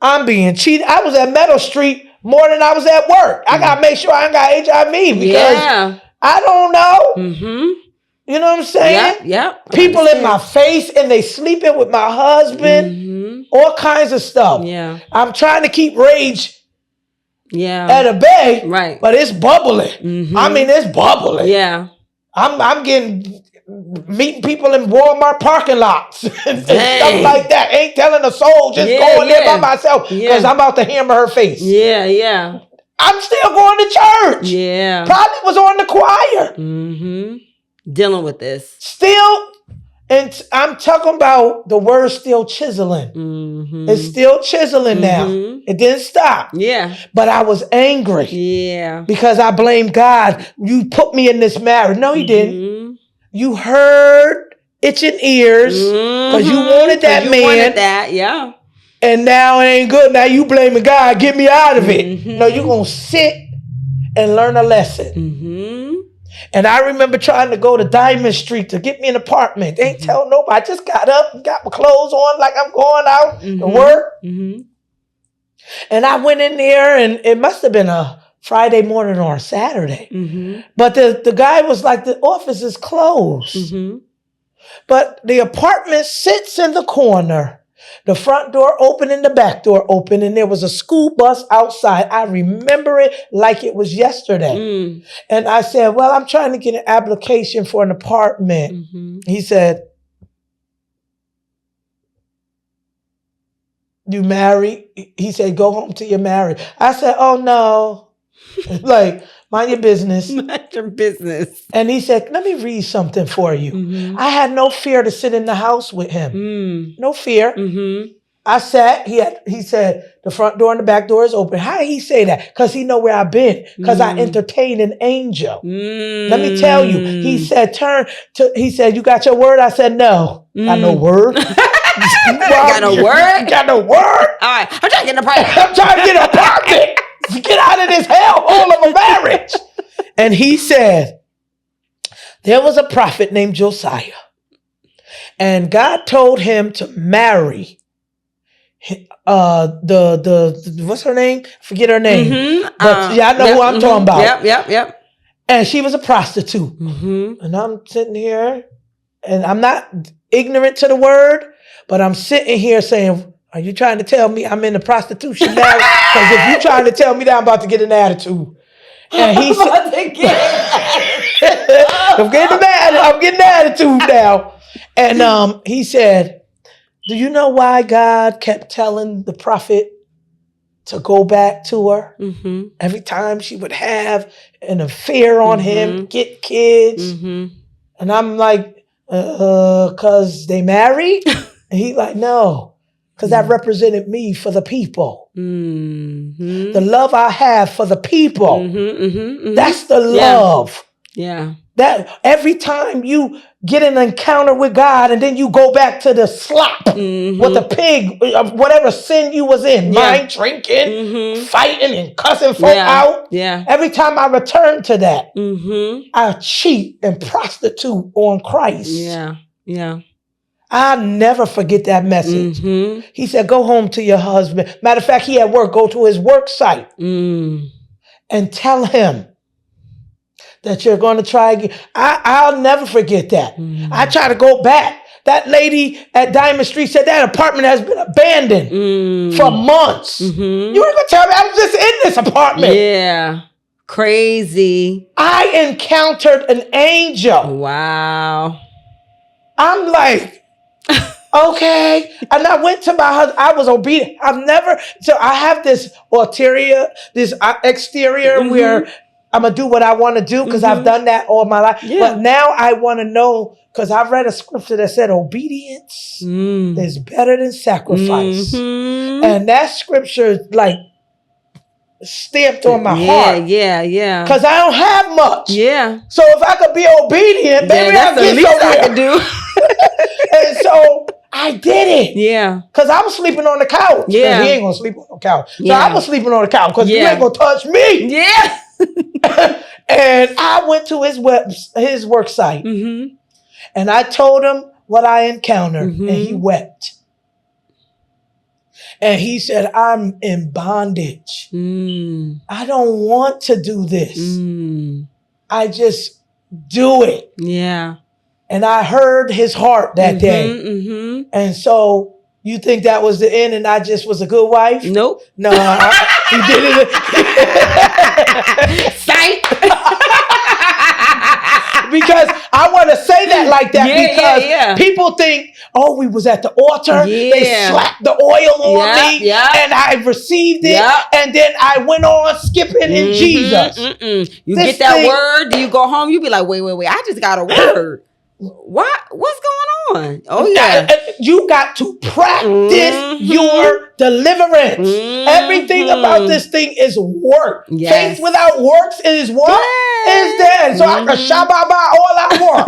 I'm being cheated. I was at Meadow Street more than I was at work. I got to make sure I ain't got HIV because I don't know. You know what I'm saying? Yep. People in my face and they sleeping with my husband. All kinds of stuff. Yeah. I'm trying to keep rage at a bay. Right. But it's bubbling. I mean, it's bubbling. Yeah. I'm meeting people in Walmart parking lots and stuff like that. Ain't telling a soul, just going there by myself because I'm about to hammer her face. Yeah. I'm still going to church. Yeah. Probably was on the choir. Dealing with this. Still, and I'm talking about the word still chiseling. It's still chiseling now. It didn't stop. Yeah. But I was angry. Yeah. Because I blamed God. You put me in this marriage. No, he didn't. You heard itching ears because you wanted that man. You wanted that, yeah. And now it ain't good. Now you blaming God. Get me out of it. No, you're going to sit and learn a lesson. And I remember trying to go to Diamond Street to get me an apartment. They ain't tell nobody. I just got up and got my clothes on like I'm going out to work. And I went in there and it must have been a Friday morning or a Saturday. But the guy was like, the office is closed. But the apartment sits in the corner. The front door open and the back door open, and there was a school bus outside. I remember it like it was yesterday. And I said, well, I'm trying to get an application for an apartment. He said, you married? He said, go home till you're married. I said, oh, no. Like, mind your business. Mind your business. And he said, let me read something for you. I had no fear to sit in the house with him. No fear. I sat. He said, the front door and the back door is open. How did he say that? Because he know where I've been. Because I entertained an angel. Let me tell you. He said, he said, you got your word? I said, no. Got no word? Got no word? Got no word? All right. I'm trying to get an apartment. I'm trying to get an apartment. Get out of this hellhole of a marriage. And he said, there was a prophet named Josiah. And God told him to marry the what's her name? Forget her name. Mm-hmm. But y'all know who I'm talking about. Yep. And she was a prostitute. Mm-hmm. And I'm sitting here, and I'm not ignorant to the word, but I'm sitting here saying, are you trying to tell me I'm in the prostitution now? Because if you're trying to tell me that, I'm about to get an attitude. And he said, I'm getting mad. I'm getting attitude now. And he said, do you know why God kept telling the prophet to go back to her? Mm-hmm. Every time she would have an affair on him, get kids. Mm-hmm. And I'm like, because they married? And he like, no, because that represented me for the people. Mm-hmm. The love I have for the people. That's the love. Yeah. That every time you get an encounter with God and then you go back to the slop with the pig, whatever sin you was in, mind drinking, fighting and cussing folk out. Yeah. Every time I return to that, I cheat and prostitute on Christ. Yeah. Yeah. I'll never forget that message. He said, go home to your husband. Matter of fact, he at work, go to his work site and tell him that you're going to try again. I'll never forget that. I try to go back. That lady at Diamond Street said that apartment has been abandoned for months. You ain't going to tell me I was just in this apartment. Yeah. Crazy. I encountered an angel. Wow. I'm like, okay. And I went to my husband. I was obedient. So I have this exterior where I'm going to do what I want to do because I've done that all my life. Yeah. But now I want to know, because I've read a scripture that said obedience is better than sacrifice. And that scripture is like stamped on my heart. Yeah. Because I don't have much. Yeah. So if I could be obedient, maybe I'll get somewhere. I could do. And so I did it. Yeah. Because I was sleeping on the couch. Yeah. He ain't going to sleep on the couch. So Yeah. I was sleeping on the couch because you ain't going to touch me. Yeah. And I went to his work site. And I told him what I encountered. And he wept. And he said, I'm in bondage. I don't want to do this. I just do it. Yeah. And I heard his heart that day. And so you think that was the end and I just was a good wife? Nope. No, he did it. Sight. Because I want to say that like that because people think, oh, we was at the altar. They slapped the oil on me and I received it. And then I went on skipping in Jesus. You get that word, you go home, you be like, wait. I just got a word. What? What's going on? Oh, yeah. You got to practice your deliverance. Everything about this thing is work. Faith without works is what? Is dead. So I can shabba all I want.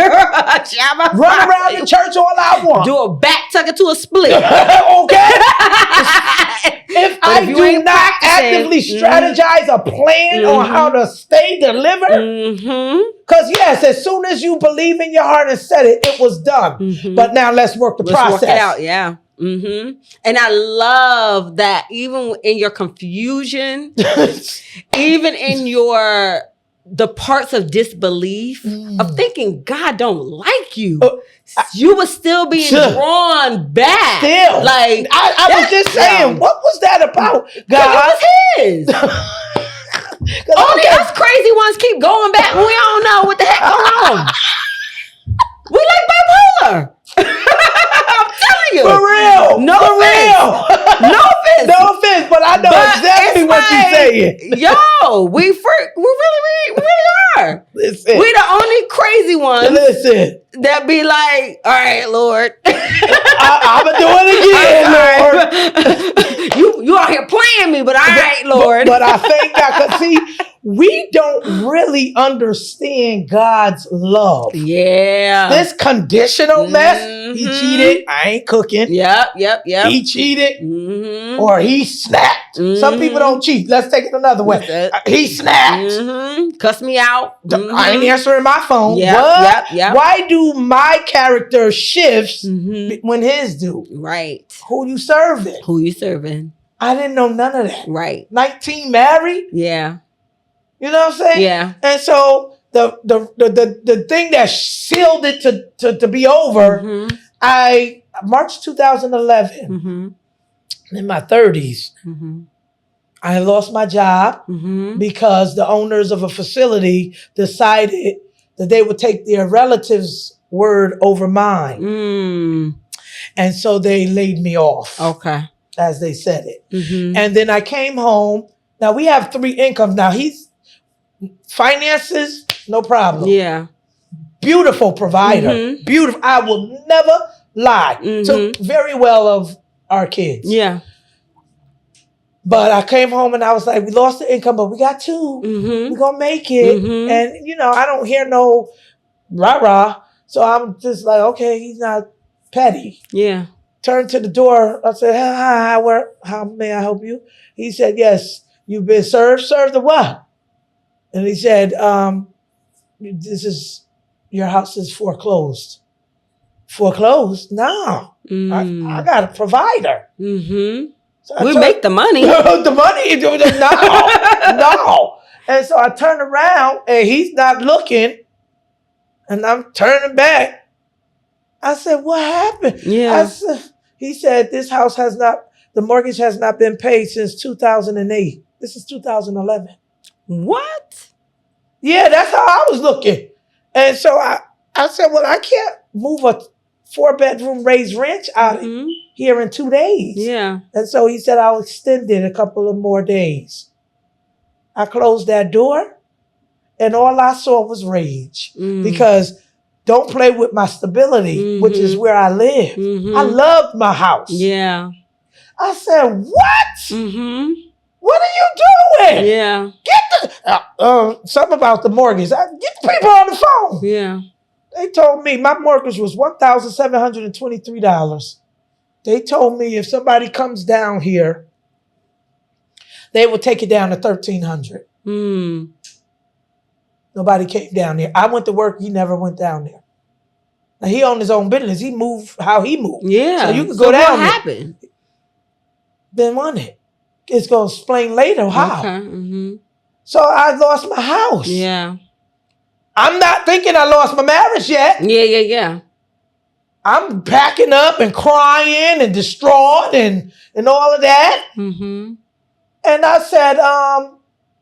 Run around the church all I want. Do a back tucker to a split. Okay? If I do not actively strategize a plan on how to stay delivered, because yes, as soon as you believe in your heart and said it, it was done. But now let's work the process. Work it out, yeah. And I love that even in your confusion, even in the parts of disbelief, of thinking God don't like you, you were still being drawn back. Still. Like I was just saying, what was that about? God. It was his. Only us crazy ones keep going back when we don't know what the heck going on. We like bipolar. I'm telling you. For real. No offense. No offense. No offense, but I know exactly what you're saying. Yo, we really are. Listen. We the only crazy ones. Listen. That be like, all right, Lord. I'm going to do it again, Lord. You out here playing me, but all right, Lord. But I think I could see we don't really understand God's love. Yeah. This conditional mess. He cheated. I ain't cooking. Yep. He cheated. Or he snapped. Some people don't cheat. Let's take it another way. He snapped. Cuss me out. I ain't answering my phone. Yep. Why do my character shifts when his do? Right. Who you serving? I didn't know none of that. Right. 19 married. Yeah. You know what I'm saying? Yeah. And so the thing that sealed it to be over, March 2011, in my 30s, I lost my job because the owners of a facility decided that they would take their relatives' word over mine. And so they laid me off. Okay. As they said it. And then I came home. Now we have 3 incomes. Now he's finances, no problem. Yeah. Beautiful provider. Beautiful. I will never lie. Took very well of our kids. Yeah. But I came home and I was like, we lost the income, but we got 2. We're going to make it. And, you know, I don't hear no rah-rah. So I'm just like, okay, he's not petty. Yeah. Turned to the door. I said, hi, how may I help you? He said, yes, you've been served. Served the what? And he said, your house is foreclosed. Foreclosed? No. I got a provider. So we make the money. The money? No. And so I turned around and he's not looking. And I'm turning back. I said, what happened? Yeah. He said, the mortgage has not been paid since 2008. This is 2011. What? Yeah, that's how I was looking. And so I said, well, I can't move a 4-bedroom raised ranch out here in 2 days. Yeah. And so he said, I'll extend it a couple of more days. I closed that door and all I saw was rage because don't play with my stability, which is where I live. I loved my house. Yeah. I said, what? What are you doing? Yeah. Get something about the mortgage. Get the people on the phone. Yeah. They told me my mortgage was $1,723. They told me if somebody comes down here, they will take it down to $1,300. Nobody came down there. I went to work. He never went down there. Now, he owned his own business. He moved how he moved. Yeah. So you can go down what happened? Then won it. It's going to explain later how. Okay. So I lost my house. Yeah. I'm not thinking I lost my marriage yet. Yeah. I'm packing up and crying and distraught and all of that. And I said,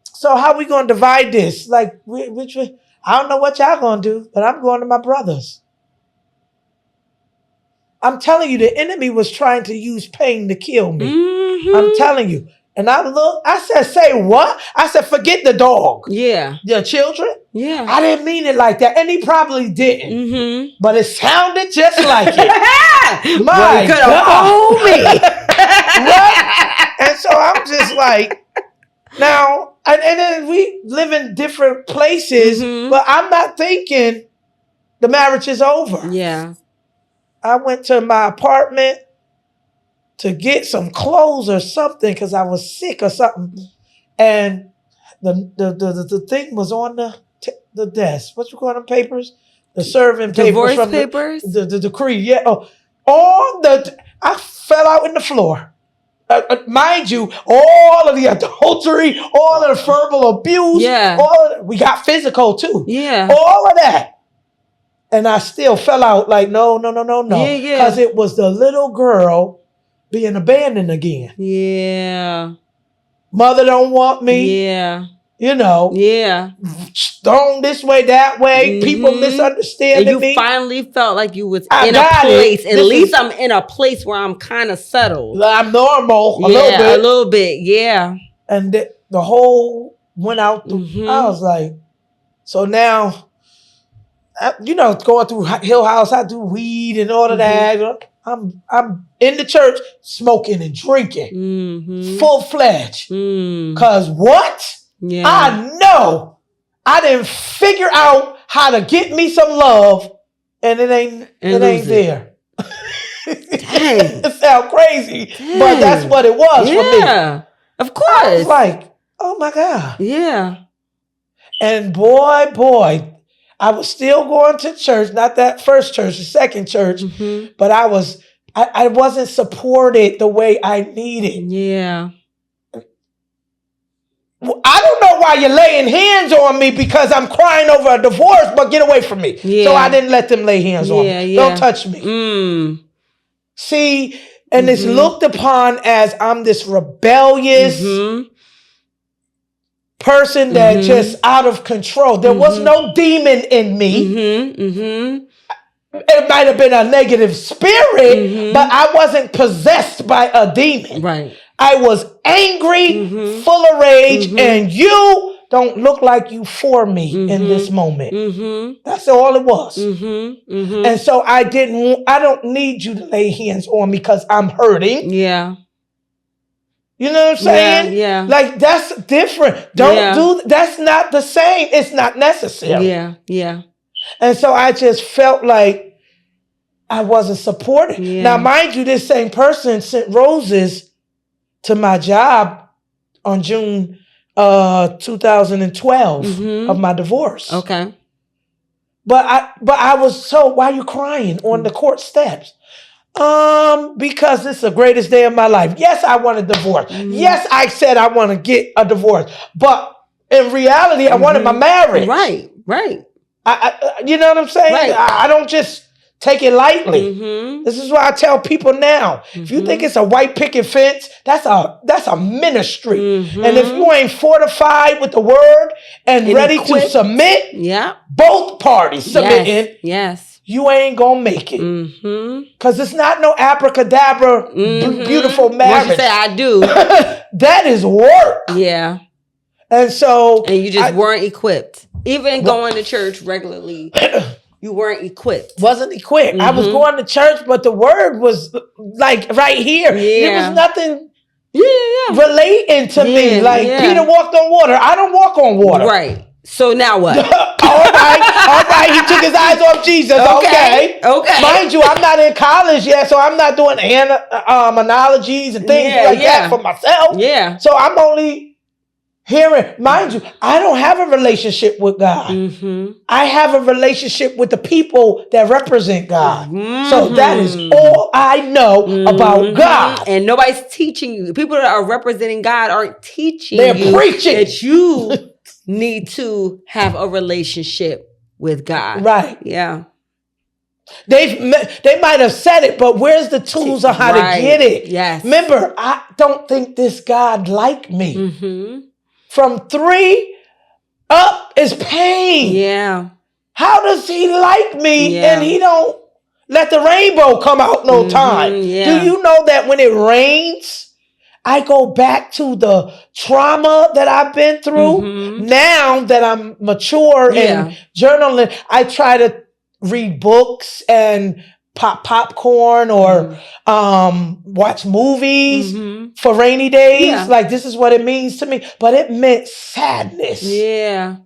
so how we going to divide this? Like, which way? I don't know what y'all going to do, but I'm going to my brother's. I'm telling you, the enemy was trying to use pain to kill me. I'm telling you. And I said, say what? I said, forget the dog. Yeah. The children? Yeah. I didn't mean it like that. And he probably didn't. But it sounded just like it. My God. Me. Right? And so I'm just like, now, and then we live in different places, but I'm not thinking the marriage is over. Yeah. I went to my apartment to get some clothes or something because I was sick or something. And the thing was on the desk. What you call them papers? The serving papers. Divorce from papers? The decree, yeah. Oh, I fell out in the floor. Mind you, all of the adultery, all of the verbal abuse, we got physical too. Yeah. All of that. And I still fell out like, no. Yeah. Because it was the little girl being abandoned again. Yeah. Mother don't want me. Yeah. You know. Yeah. Thrown this way, that way. People misunderstanding me. And you finally felt like you was in a place. At least I'm in a place where I'm kind of settled. I'm normal. A little bit. Yeah. And the whole went out. I was like, so now, going through Hill House, I do weed and all of that. I'm in the church smoking and drinking, full-fledged. Cause what? Yeah. I know I didn't figure out how to get me some love, and it ain't there. Dang. It sounds crazy, but that's what it was for me. Yeah, of course. I was like, oh my God. Yeah. And boy, I was still going to church, not that first church, the second church, but I wasn't supported the way I needed. Yeah. I don't know why you're laying hands on me because I'm crying over a divorce, but get away from me. Yeah. So I didn't let them lay hands on me. Don't touch me. See, and it's looked upon as I'm this rebellious person that just out of control. There was no demon in me. It might have been a negative spirit, but I wasn't possessed by a demon. Right. I was angry, full of rage, and you don't look like you for me in this moment. That's all it was. And so I don't need you to lay hands on me because I'm hurting. Yeah. You know what I'm saying? Yeah. Like, that's different. That's not the same. It's not necessary. Yeah. Yeah. And so I just felt like I wasn't supported. Yeah. Now, mind you, this same person sent roses to my job on June 2012 of my divorce. Okay. But I was told, why are you crying on the court steps? Because it's the greatest day of my life. Yes, I want a divorce. Yes, I said I want to get a divorce. But in reality, I wanted my marriage. Right. I you know what I'm saying? Right. I don't just take it lightly. This is why I tell people now, if you think it's a white picket fence, that's a ministry. And if you ain't fortified with the word and ready to submit, both parties submitting, you ain't gonna make it. Because it's not no abracadabra, beautiful marriage. Once you say I do. That is work. Yeah. And so... And you just weren't equipped. Even going to church regularly, you weren't equipped. Wasn't equipped. I was going to church, but the word was like right here. There was nothing relating to me. Like Peter walked on water. I don't walk on water. Right. So now what? All right. He took his eyes off Jesus. Okay. Mind you, I'm not in college yet, so I'm not doing analogies and things like that for myself. Yeah. So I'm only hearing. Mind you, I don't have a relationship with God. I have a relationship with the people that represent God. So that is all I know about God. And nobody's teaching you. People that are representing God aren't teaching you. They're preaching that you need to have a relationship with God. Right. Yeah. They might have said it, but where's the tools on how to get it? Yes. Remember, I don't think this God like me. From 3 up is pain. Yeah. How does he like me and he don't let the rainbow come out no time? Yeah. Do you know that when it rains, I go back to the trauma that I've been through? Now that I'm mature and journaling, I try to read books and pop popcorn or watch movies for rainy days. Like, this is what it means to me. But it meant sadness. Yeah.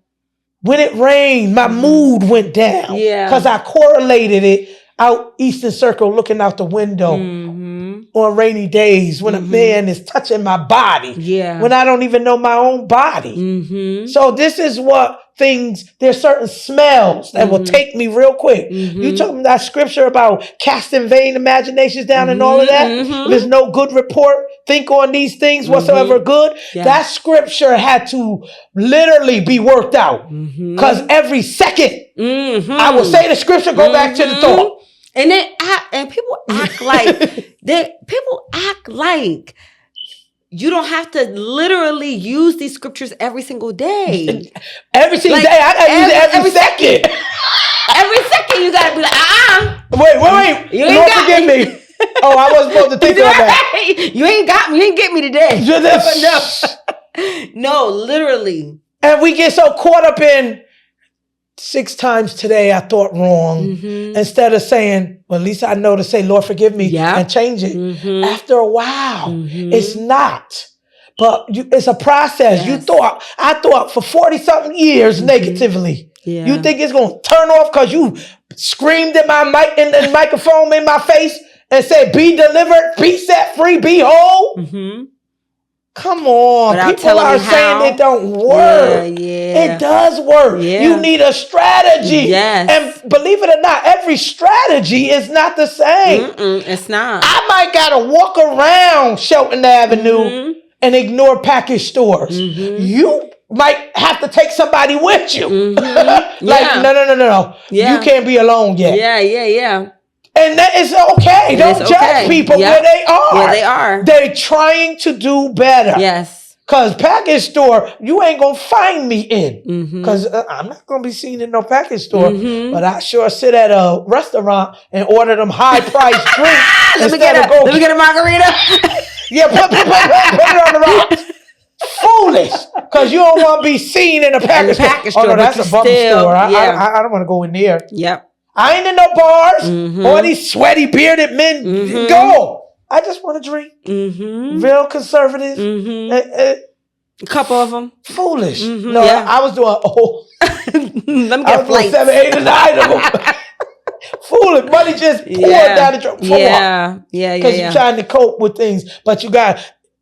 When it rained, my mood went down. Yeah. Because I correlated it out Eastern Circle looking out the window on rainy days when a man is touching my body. Yeah. When I don't even know my own body. So this is what there's certain smells that will take me real quick. You told me that scripture about casting vain imaginations down and all of that. There's no good report. Think on these things whatsoever good. That scripture had to literally be worked out. Because every second I will say the scripture, go back to the thought. And then people act like you don't have to literally use these scriptures every single day. Every single day. I gotta use it every second. Every second you gotta be like, Wait. You ain't got forgive me. Oh, I wasn't supposed to think on that. You ain't got me. You ain't get me today. No, literally. And we get so caught up in 6 times today I thought wrong. Instead of saying, well, at least I know to say, Lord, forgive me and change it. After a while, it's not. But it's a process. Yes. I thought for 40-something years negatively. Yeah. You think it's going to turn off because you screamed in my mic in the microphone in my face and said, be delivered, be set free, be whole? Mm-hmm. Come on. Without People are saying it don't work. Yeah. It does work. Yeah. You need a strategy. Yes. And believe it or not, every strategy is not the same. It's not. I might got to walk around Shelton Avenue and ignore package stores. You might have to take somebody with you. No. Yeah. You can't be alone yet. Yeah. And that is okay. Don't judge people where they are. Where they are. They're trying to do better. Yes. Because package store, you ain't going to find me in. Because I'm not going to be seen in no package store. But I sure sit at a restaurant and order them high-priced drinks. Let me get a margarita. Yeah, put it on the rocks. Foolish. Because you don't want to be seen in a package store. Oh, no, that's a bum store. I don't want to go in there. Yep. I ain't in no bars. All these sweaty, bearded men. Go. I just want to drink. Real conservative. A couple of them. Foolish. No, I was doing Let me get flights. 7, 8, and 9 of them. Foolish. Money just poured down the drain. Yeah. Because you're trying to cope with things. But you got...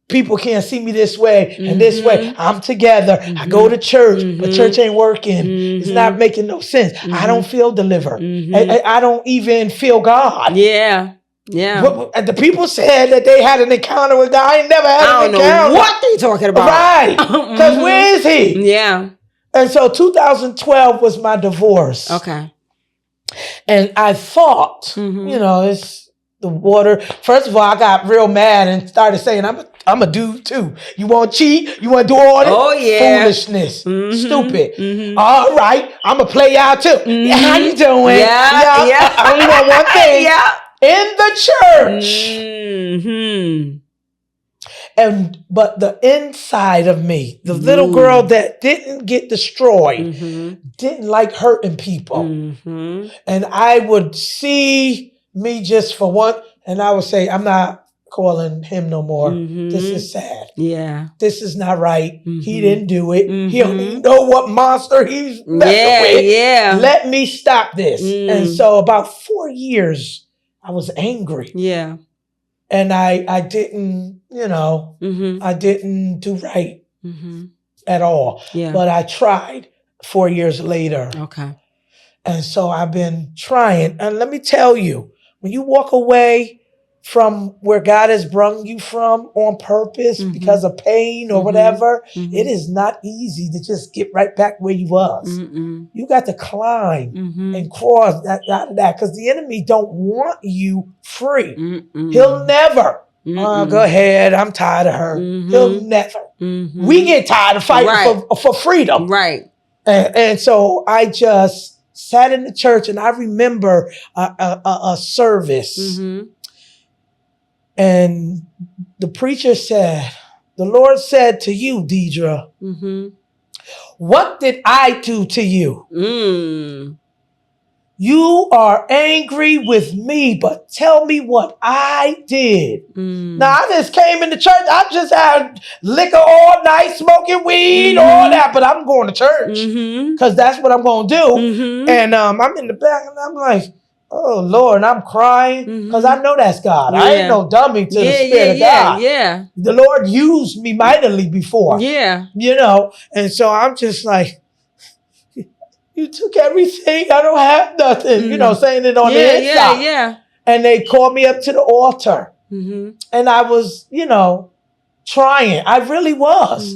People can't see me this way and this way. I'm together. I go to church, but church ain't working. It's not making no sense. I don't feel delivered. I don't even feel God. Yeah. The people said that they had an encounter with God. I ain't never had an encounter. I don't know what they talking about. Right. Because where is he? Yeah. And so 2012 was my divorce. Okay. And I thought, it's the water. First of all, I got real mad and started saying, I'm a dude too. You want to cheat? You want to do all this? Oh, yeah. Foolishness. Stupid. All right. I'm going to play y'all too. How you doing? Yeah. I only want one thing. In the church. But the inside of me, the little girl that didn't get destroyed, didn't like hurting people. And I would see me just for one, and I would say, I'm not calling him no more. This is sad. Yeah. This is not right. He didn't do it. He don't even know what monster he's messing with. Yeah. Let me stop this. And so about 4 years, I was angry. Yeah. And I didn't, I didn't do right at all. Yeah. But I tried 4 years later. Okay. And so I've been trying. And let me tell you, when you walk away from where God has brought you from on purpose because of pain or whatever, it is not easy to just get right back where you was. You got to climb and cross out of that because the enemy don't want you free. He'll never. Go ahead. I'm tired of her. He'll never. We get tired of fighting for freedom. Right. And so I just sat in the church and I remember a service. And the preacher said, the Lord said to you, Dedra, what did I do to you? You are angry with me, but tell me what I did. Now, I just came into church. I just had liquor all night, smoking weed, all that, but I'm going to church because that's what I'm going to do. And I'm in the back and I'm like, oh, Lord, and I'm crying because I know that's God. I ain't no dummy to the Spirit of God. Yeah. The Lord used me mightily before. Yeah. And so I'm just like, you took everything. I don't have nothing. Saying it on the inside. Yeah. And they called me up to the altar. And I was, trying. I really was.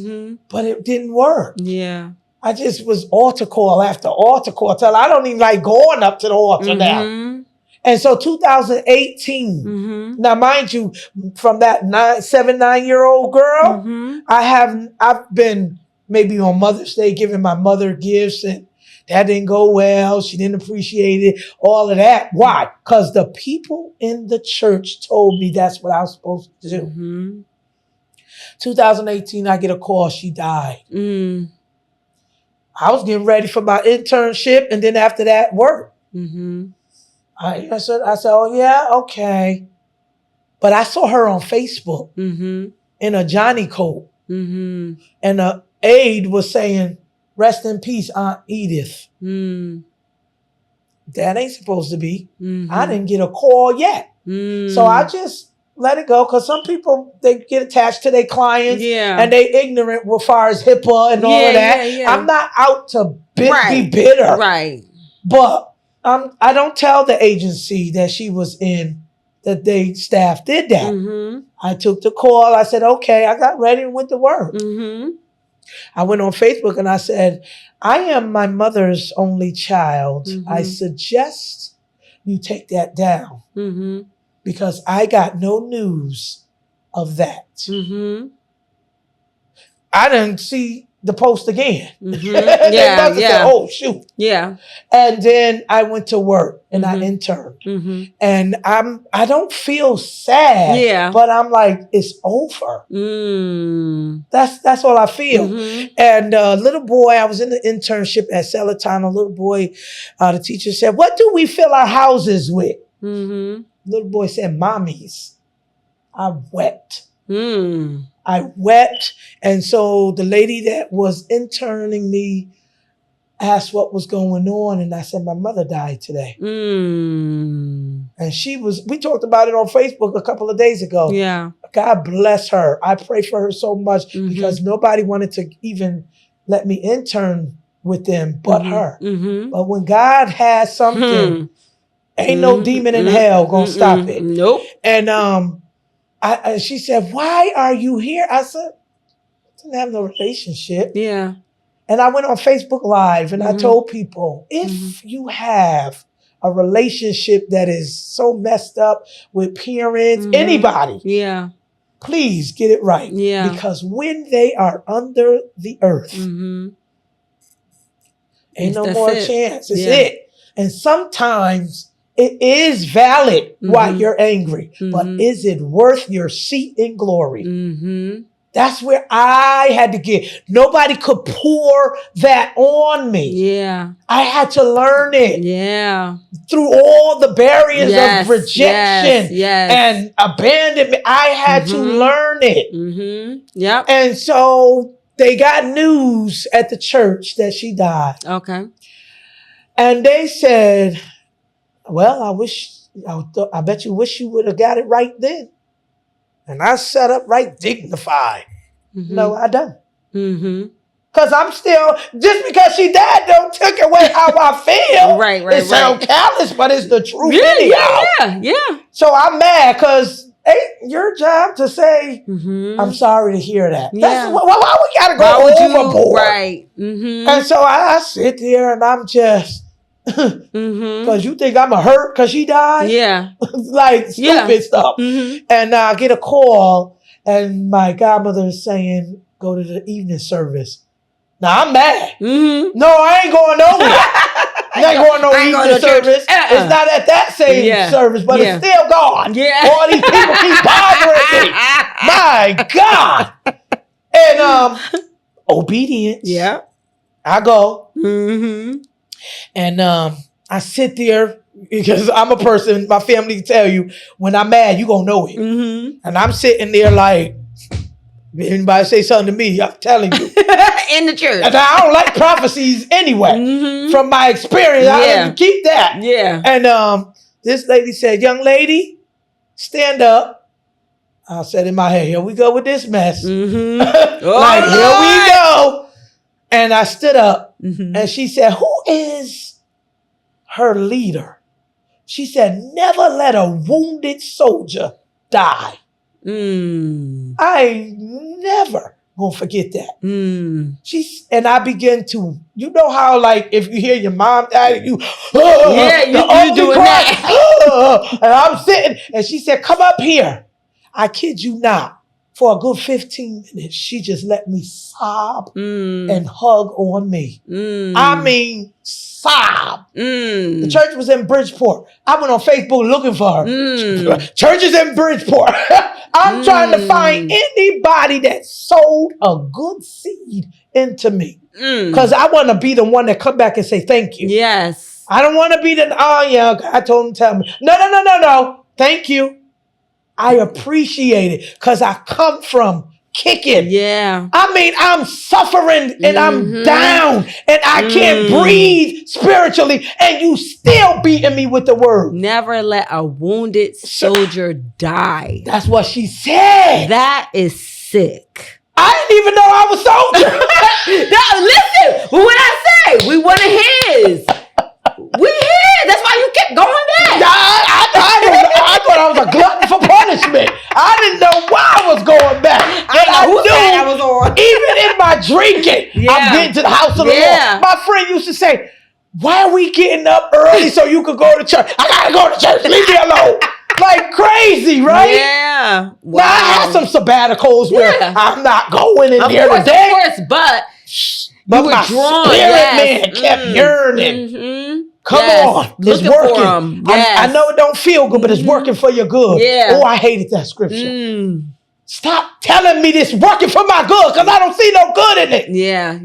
But it didn't work. Yeah. I just was altar call after altar call till I don't even like going up to the altar now. And so 2018, now mind you, from that 9-year-old girl, I've been maybe on Mother's Day giving my mother gifts and that didn't go well. She didn't appreciate it. All of that. Why? Because the people in the church told me that's what I was supposed to do. 2018, I get a call. She died. I was getting ready for my internship, and then after that, work. I said, oh yeah, okay. But I saw her on Facebook in a Johnny coat. Mm-hmm. And the aide was saying, rest in peace, Aunt Edith. Mm. That ain't supposed to be. Mm-hmm. I didn't get a call yet. Mm. So I just let it go, because some people, they get attached to their clients and they ignorant as far as HIPAA and all of that. Yeah. I'm not out to be Right. bitter. Right. But I don't tell the agency that she was in that they staff did that. Mm-hmm. I took the call. I said, okay, I got ready and went to work. Mm-hmm. I went on Facebook and I said, I am my mother's only child. Mm-hmm. I suggest you take that down, Mm-hmm. because I got no news of that. Mm-hmm. I didn't see the post again. Mm-hmm. They must have said, oh, shoot. Yeah. And then I went to work and Mm-hmm. I interned. Mm-hmm. And I don't feel sad. Yeah. But I'm like, it's over. Mm. That's all I feel. Mm-hmm. And little boy, I was in the internship at Celatano. Little boy, the teacher said, what do we fill our houses with? Mm-hmm. Little boy said, mommies. I wept. Mm. I wept. And so the lady that was interning me asked what was going on. And I said, my mother died today. Mm. And we talked about it on Facebook a couple of days ago. Yeah. God bless her. I pray for her so much, Mm-hmm. because nobody wanted to even let me intern with them but Mm-hmm. her. Mm-hmm. But when God has something, ain't no Mm-hmm. demon in hell gonna stop it. Nope. And she said, why are you here? I said, I didn't have no relationship. Yeah. And I went on Facebook Live and I Mhm. told people, if you have a relationship that is so messed up with parents, Mhm. anybody, Yeah. please get it right. Yeah. Because when they are under the earth, Mm-hmm. ain't no That's more it. chance. It's Yeah. it. And sometimes it is valid why Mhm. you're angry, but Mhm. is it worth your seat in glory? Mm-hmm. That's where I had to get. Nobody could pour that on me. Yeah. I had to learn it Yeah. through all the barriers Yes, of rejection yes. and abandonment. I had to Mhm. learn it. Mm-hmm. Yep. And so they got news at the church that she died. Okay. And they said, well, I bet you wish you would have got it right then. And I sat up right dignified. Mm-hmm. No, I don't. Mm-hmm. Because I'm still, just because she died don't take away how I feel. Right. It sounds callous, but it's the truth anyhow. Yeah. So I'm mad because ain't your job to say, Mm-hmm. I'm sorry to hear that. Yeah. That's why we got to Why would go you? overboard. Right. Mm-hmm. And so I sit there and I'm just, Mm-hmm. because you think I'm a hurt because she died? Yeah. Like stupid Yeah. stuff. Mm-hmm. And I get a call and my godmother is saying, go to the evening service. Now I'm mad. Mm-hmm. No, I ain't going nowhere. I ain't going no I ain't going evening to church. service. It's not at that same service, but it's still gone. Yeah. All these people keep bothering me. My God. And obedience. Yeah. I go. Mm-hmm. And I sit there because I'm a person, my family tell you, when I'm mad, you gonna know it. Mm-hmm. And I'm sitting there like, if anybody say something to me, I'm telling you. In the church. And I don't like prophecies anyway. Mm-hmm. From my experience, I Yeah. like to keep that. Yeah. And this lady said, young lady, stand up. I said in my head, here we go with this mess. Mm-hmm. Like, here we go. And I stood up Mm-hmm. and she said, who is her leader? She said, never let a wounded soldier die. Mm. I ain't never gonna forget that. Mm. And I began to, you know how like if you hear your mom die, you you doing that. And I'm sitting, and she said, come up here. I kid you not. For a good 15 minutes, she just let me sob and hug on me. I mean, sob. The church was in Bridgeport. I went on Facebook looking for her. Church is in Bridgeport. I'm trying to find anybody that sowed a good seed into me. Because I want to be the one that come back and say thank you. Yes. I don't want to be I told him to tell me. No. Thank you. I appreciate it because I come from kicking. Yeah. I mean, I'm suffering and I'm down and I can't breathe spiritually, and you still beating me with the word. Never let a wounded soldier die. That's what she said. That is sick. I didn't even know I was soldier. Listen, what I say, we one of his. We here. That's why you kept going back. I thought I was a glutton for punishment. I didn't know why I was going back. I know whose side I was on. Even in my drinking, I'm getting to the house of the Lord. My friend used to say, why are we getting up early so you could go to church? I gotta go to church. Leave me alone. Like crazy, right? Yeah. Wow. Now I have some sabbaticals where I'm not going in there today. Of course, but you were my drawn. Spirit man kept yearning. Come on. It's working. I know it don't feel good, but it's working for your good. Yeah. Oh, I hated that scripture. Stop telling me this working for my good, because I don't see no good in it. Yeah.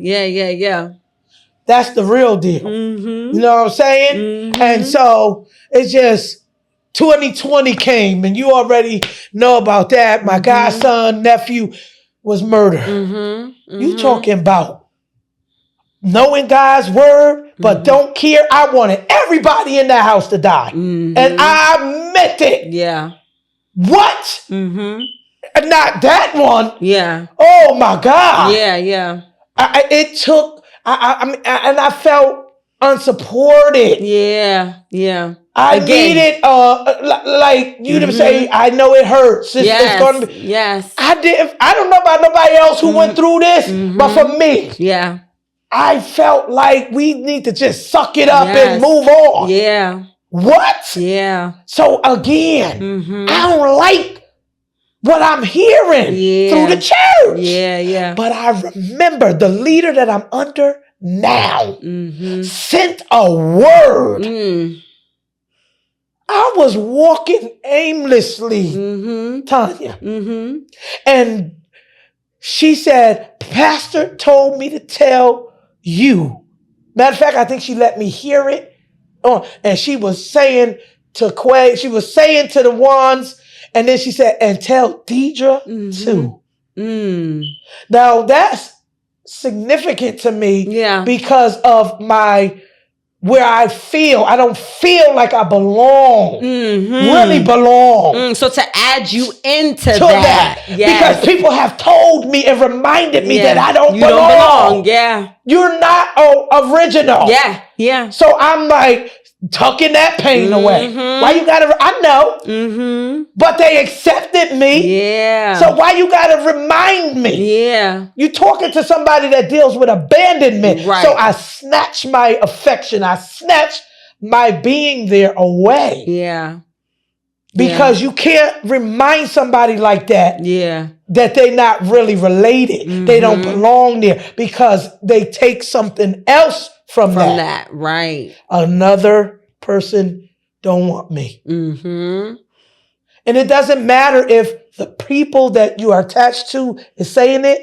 That's the real deal. You know what I'm saying? And so it's just 2020 came, and you already know about that. My godson, nephew was murdered. You talking about knowing God's word, but don't care. I wanted everybody in that house to die. And I meant it. Yeah. What? Not that one. Yeah. Oh my God. Yeah. It took, and I felt unsupported. Yeah. I needed, like you to say, I know it hurts. It's gonna be. Yes. I don't know about nobody else who went through this, but for me, I felt like we need to just suck it up and move on. Yeah. What? Yeah. So again, I don't like what I'm hearing through the church. Yeah. But I remember the leader that I'm under now sent a word. I was walking aimlessly, Tanya. And she said, Pastor told me to tell you. Matter of fact, I think she let me hear it. And she was saying to Quay, she was saying to the ones, and then she said, and tell Dedra too. Now that's significant to me because of where I don't feel like I belong, really belong. So to add you into that. Because people have told me and reminded me that I don't belong. Yeah. You're not original. Yeah. So I'm like, tucking that pain away. Why you gotta, I know, but they accepted me. Yeah. So why you gotta remind me? Yeah. You talking to somebody that deals with abandonment. Right. So I snatch my affection. I snatch my being there away. Yeah. Because you can't remind somebody like that. Yeah. That they not really related. They don't belong there because they take something else from that. Right. Another person don't want me. And it doesn't matter if the people that you are attached to is saying it.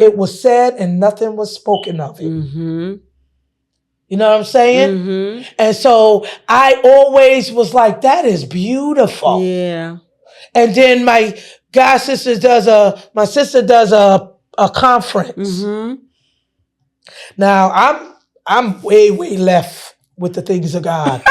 It was said and nothing was spoken of it. You know what I'm saying? And so I always was like, that is beautiful. Yeah. And then my sister does a conference. Now I'm way left with the things of God.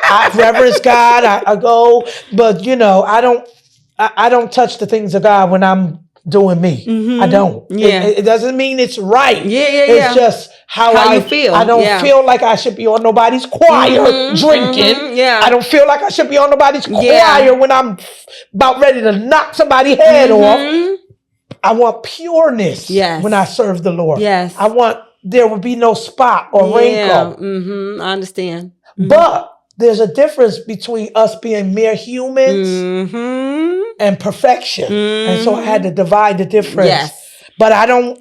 I reverence God. I go, but I don't touch the things of God when I'm doing me. I don't. It doesn't mean it's right. It's just how you feel. I don't feel like I should be on nobody's choir drinking. I don't feel like I should be on nobody's choir when I'm about ready to knock somebody's head off. I want pureness when I serve the Lord. I want there will be no spot or wrinkle. I understand. But there's a difference between us being mere humans and perfection. And so I had to divide the difference. But I don't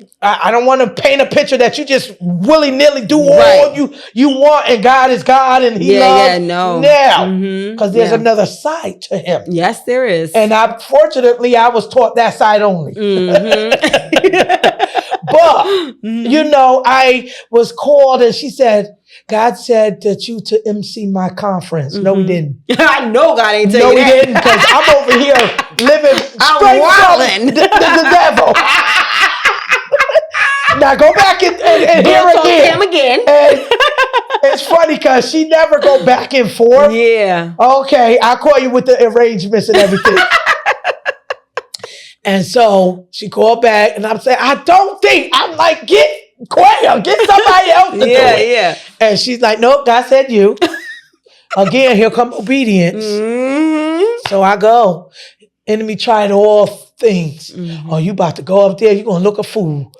want to paint a picture that you just willy-nilly do all you want and God is God and He loves. Now, because there's another side to Him. Yes, there is. And fortunately, I was taught that side only. But, I was called and she said, God said that you to MC my conference. No, He didn't. I know God ain't tell you that. No, He didn't, because I'm over here living straight from the devil. Now go back and hear Go talk to again. him again. And it's funny because she never go back and forth. Yeah. Okay, I'll call you with the arrangements and everything. And so she called back, and I'm saying, I don't think. I'm like, get somebody else to do it. Yeah. And she's like, nope, God said you. Again, here come obedience. Mm-hmm. So I go. Enemy tried all things. Mm-hmm. Oh, you about to go up there? You gonna look a fool?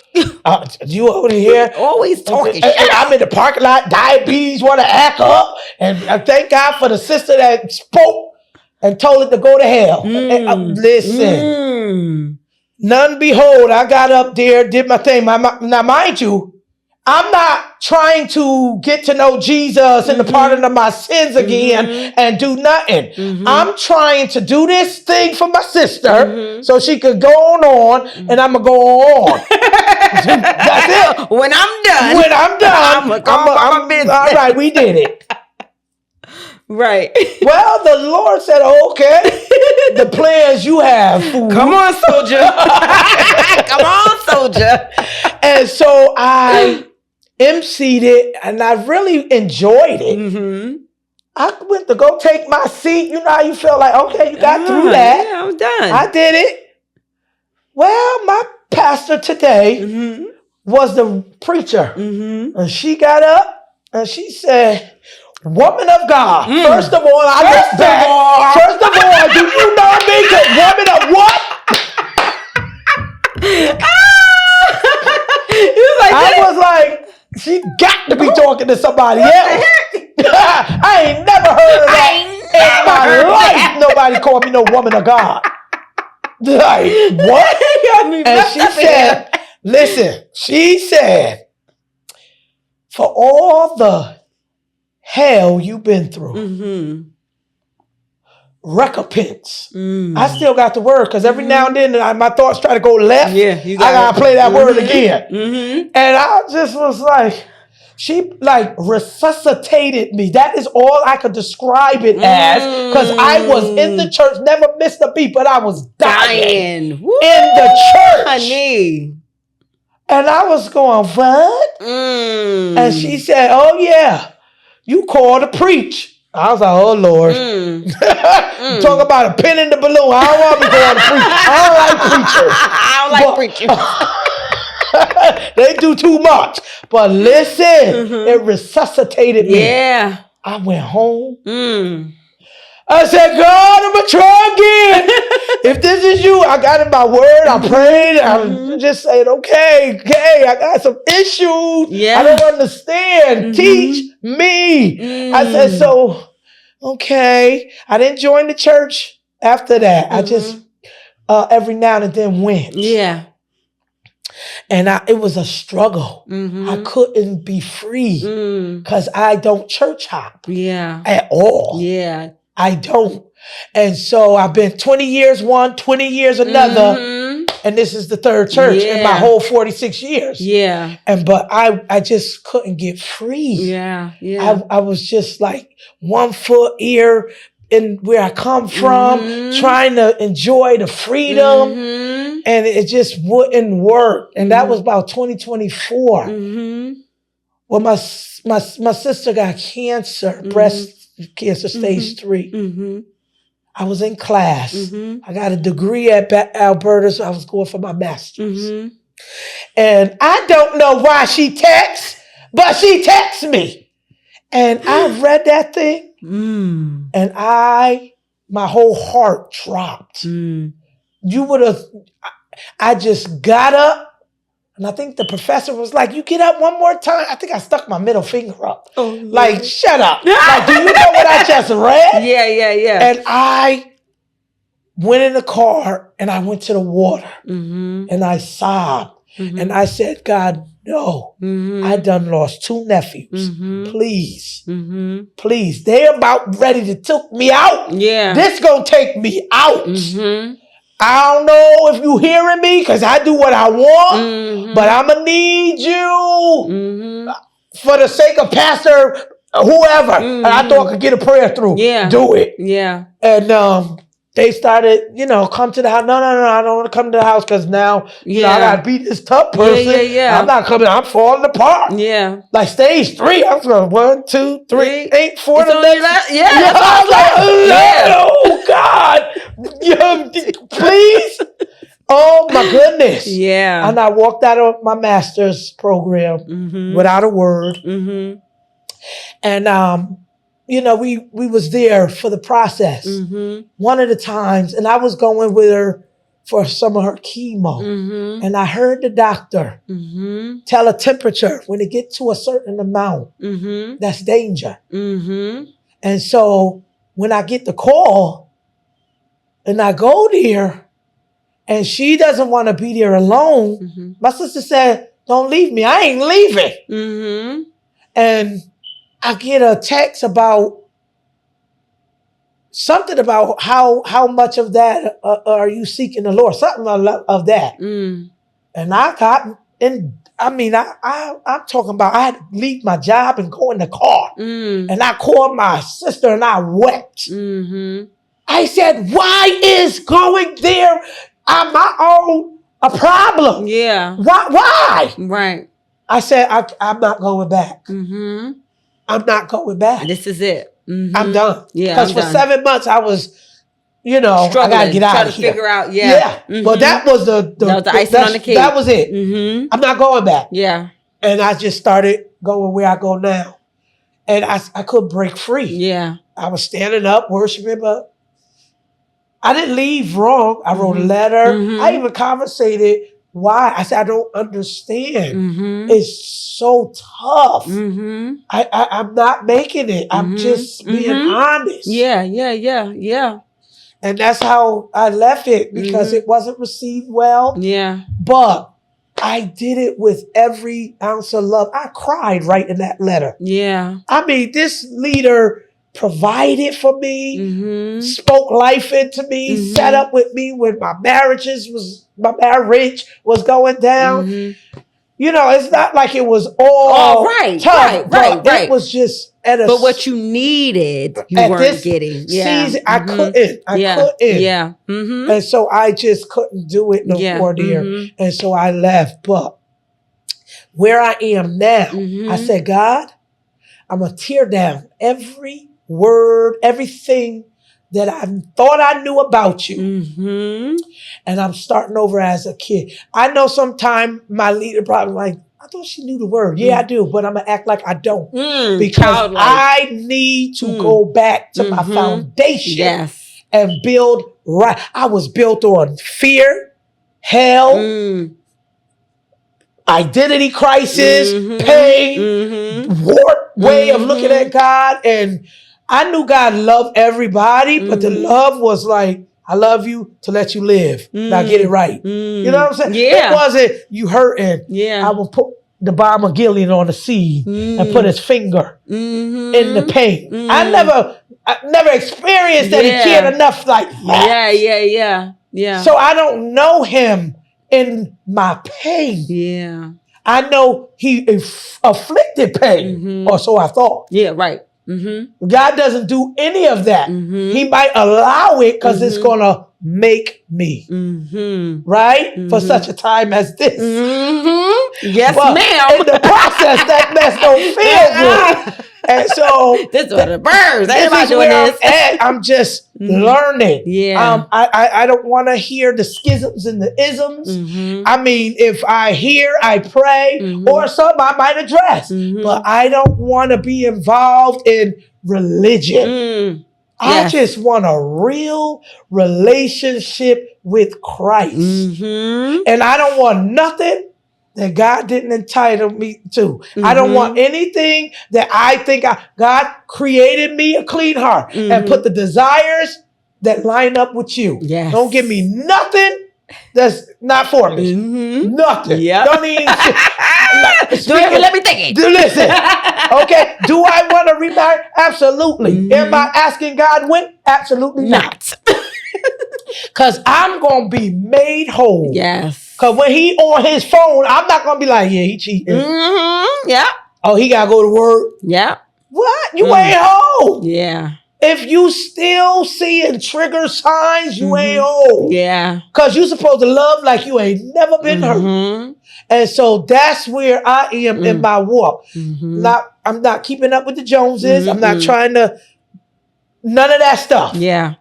You over here always talking and shit. I'm in the parking lot. Diabetes want to act up, and I thank God for the sister that spoke and told it to go to hell. Listen, none behold, I got up there, did my thing. Now, mind you, I'm not trying to get to know Jesus and the pardon of my sins again and do nothing. I'm trying to do this thing for my sister so she could go on and I'm going to go on. That's it. When I'm done, I'm going to go about my business. All right, we did it. Right. Well, the Lord said, okay, the plans you have, fool. Come on, soldier. Come on, soldier. And so I emceed it, and I really enjoyed it. Mm-hmm. I went to go take my seat. You know how you feel like, okay, you got through that. Yeah, I'm done. I did it. Well, my pastor today was the preacher. And she got up, and she said, woman of God. First of all, I looked back. First of all, do you know me? 'Cause woman of what? I was like, she got to be talking to somebody else. I ain't never heard of that in my life. Nobody called me no woman of God. Like, what? And she said, listen, she said, for all the hell you've been through, recompense. I still got the word because every now and then my thoughts try to go left. Yeah, I gotta play that word again. And I just was like, she like resuscitated me. That is all I could describe it as, because I was in the church, never missed a beat, but I was dying in the church. Honey. And I was going, what? And she said, oh yeah, you called to preach. I was like, oh Lord. Talk about a pin in the balloon. I don't want to be going to preach. I don't like preachers. They do too much. But listen, it resuscitated me. Yeah. I went home. I said, God, I'm going to try again. If this is you, I got in my word. I prayed. I just said, okay, I got some issues. Yeah. I don't understand. Teach me. I said, so, okay. I didn't join the church after that. I just every now and then went. Yeah. And it was a struggle. I couldn't be free because I don't church hop at all. Yeah. I don't. And so I've been 20 years one, 20 years another. And this is the third church in my whole 46 years. Yeah. But I just couldn't get free. Yeah. I was just like 1 foot here in where I come from, trying to enjoy the freedom. And it just wouldn't work. And that was about 2024. Well, my sister got cancer, breast cancer, stage 3. I was in class. I got a degree at Alberta, so I was going for my master's. And I don't know why she texts, but she texts me. And I read that thing, and my whole heart dropped. You would have, I just got up. And I think the professor was like, you get up one more time. I think I stuck my middle finger up. Like, shut up. Like, do you know what I just read? Yeah. And I went in the car and I went to the water and I sobbed. And I said, God, no, I done lost 2 nephews. Please, please. They're about ready to take me out. Yeah. This gonna take me out. I don't know if you hearing me because I do what I want, but I'm going to need you for the sake of pastor, whoever. And I thought I could get a prayer through. Yeah. Do it. Yeah. And they started, come to the house. No, I don't want to come to the house because now, I got to beat this tough person. Yeah. I'm not coming. I'm falling apart. Yeah. Like stage 3, I'm going 1, 2, 3, 8, 4. It's The next. I was like, oh God, please. Oh my goodness. Yeah. And I walked out of my master's program without a word. Mm-hmm. And, we was there for the process. One of the times, and I was going with her for some of her chemo. And I heard the doctor tell a temperature when it gets to a certain amount, that's danger. And so when I get the call and I go there and she doesn't want to be there alone, my sister said, don't leave me. I ain't leaving. And I get a text about something about how much of that are you seeking the Lord? Something of that. And I got in. I mean, I'm talking about I had to leave my job and go in the car. And I called my sister and I wept. I said, why is going there on my own a problem? Yeah. Why? Right. I said, I'm not going back. I'm not going back. This is it. I'm done. Yeah. Because for 7 months I was, struggling, I gotta get out of here. Figure out. Yeah. Well, that was the icing on the cake. That was it. I'm not going back. Yeah. And I just started going where I go now, and I couldn't break free. Yeah. I was standing up worshiping, but I didn't leave wrong. I wrote a letter. I even conversated. Why? I said, I don't understand. It's so tough. I'm not making it. I'm just being honest. Yeah. And that's how I left it because it wasn't received well. Yeah. But I did it with every ounce of love. I cried writing that letter. Yeah. I mean, this leader provided for me, spoke life into me, sat up with me when my marriage was going down. It's not like it was all tough, right. It was just but what you needed, you weren't getting. Yeah. Season, I couldn't. Yeah. And so I just couldn't do it no more there. And so I left. But where I am now, I said, God, I'm going to tear down every word, everything that I thought I knew about you. And I'm starting over as a kid. I know sometime my leader probably like, I thought she knew the word. Yeah, I do. But I'm going to act like I don't. Because I need to go back to my foundation and build right. I was built on fear, hell, identity crisis, pain, warped way of looking at God. And I knew God loved everybody, but the love was like, I love you to let you live. Now get it right. You know what I'm saying? Yeah. It wasn't you hurting. Yeah. I will put the bomb of Gilead on the seed and put his finger in the pain. I never experienced that he cared enough like that. Yeah. So I don't know him in my pain. Yeah. I know he afflicted pain, or so I thought. Yeah, right. God doesn't do any of that. He might allow it because it's going to make me. Right? For such a time as this. Yes, but ma'am. In the process, that mess don't feel good. And so this is the birds. Everybody doing this. I'm just learning. Yeah. I don't want to hear the schisms and the isms. I mean, if I hear, I pray, or some I might address. But I don't want to be involved in religion. I just want a real relationship with Christ. And I don't want nothing that God didn't entitle me to. I don't want anything that I think God created me a clean heart and put the desires that line up with you. Yes. Don't give me nothing that's not for me. Nothing. Yep. Don't even let me think it. Listen. Okay. Do I want to remarry? Absolutely. Am I asking God when? Absolutely not. Because I'm going to be made whole. Yes. Because when he on his phone, I'm not going to be like, yeah, he cheating. Yeah. Oh, he got to go to work. Yeah. What? You ain't home. Yeah. If you still seeing trigger signs, you ain't old. Yeah. Because you supposed to love like you ain't never been hurt. And so that's where I am in my walk. I'm not keeping up with the Joneses. I'm not trying to, none of that stuff. Yeah.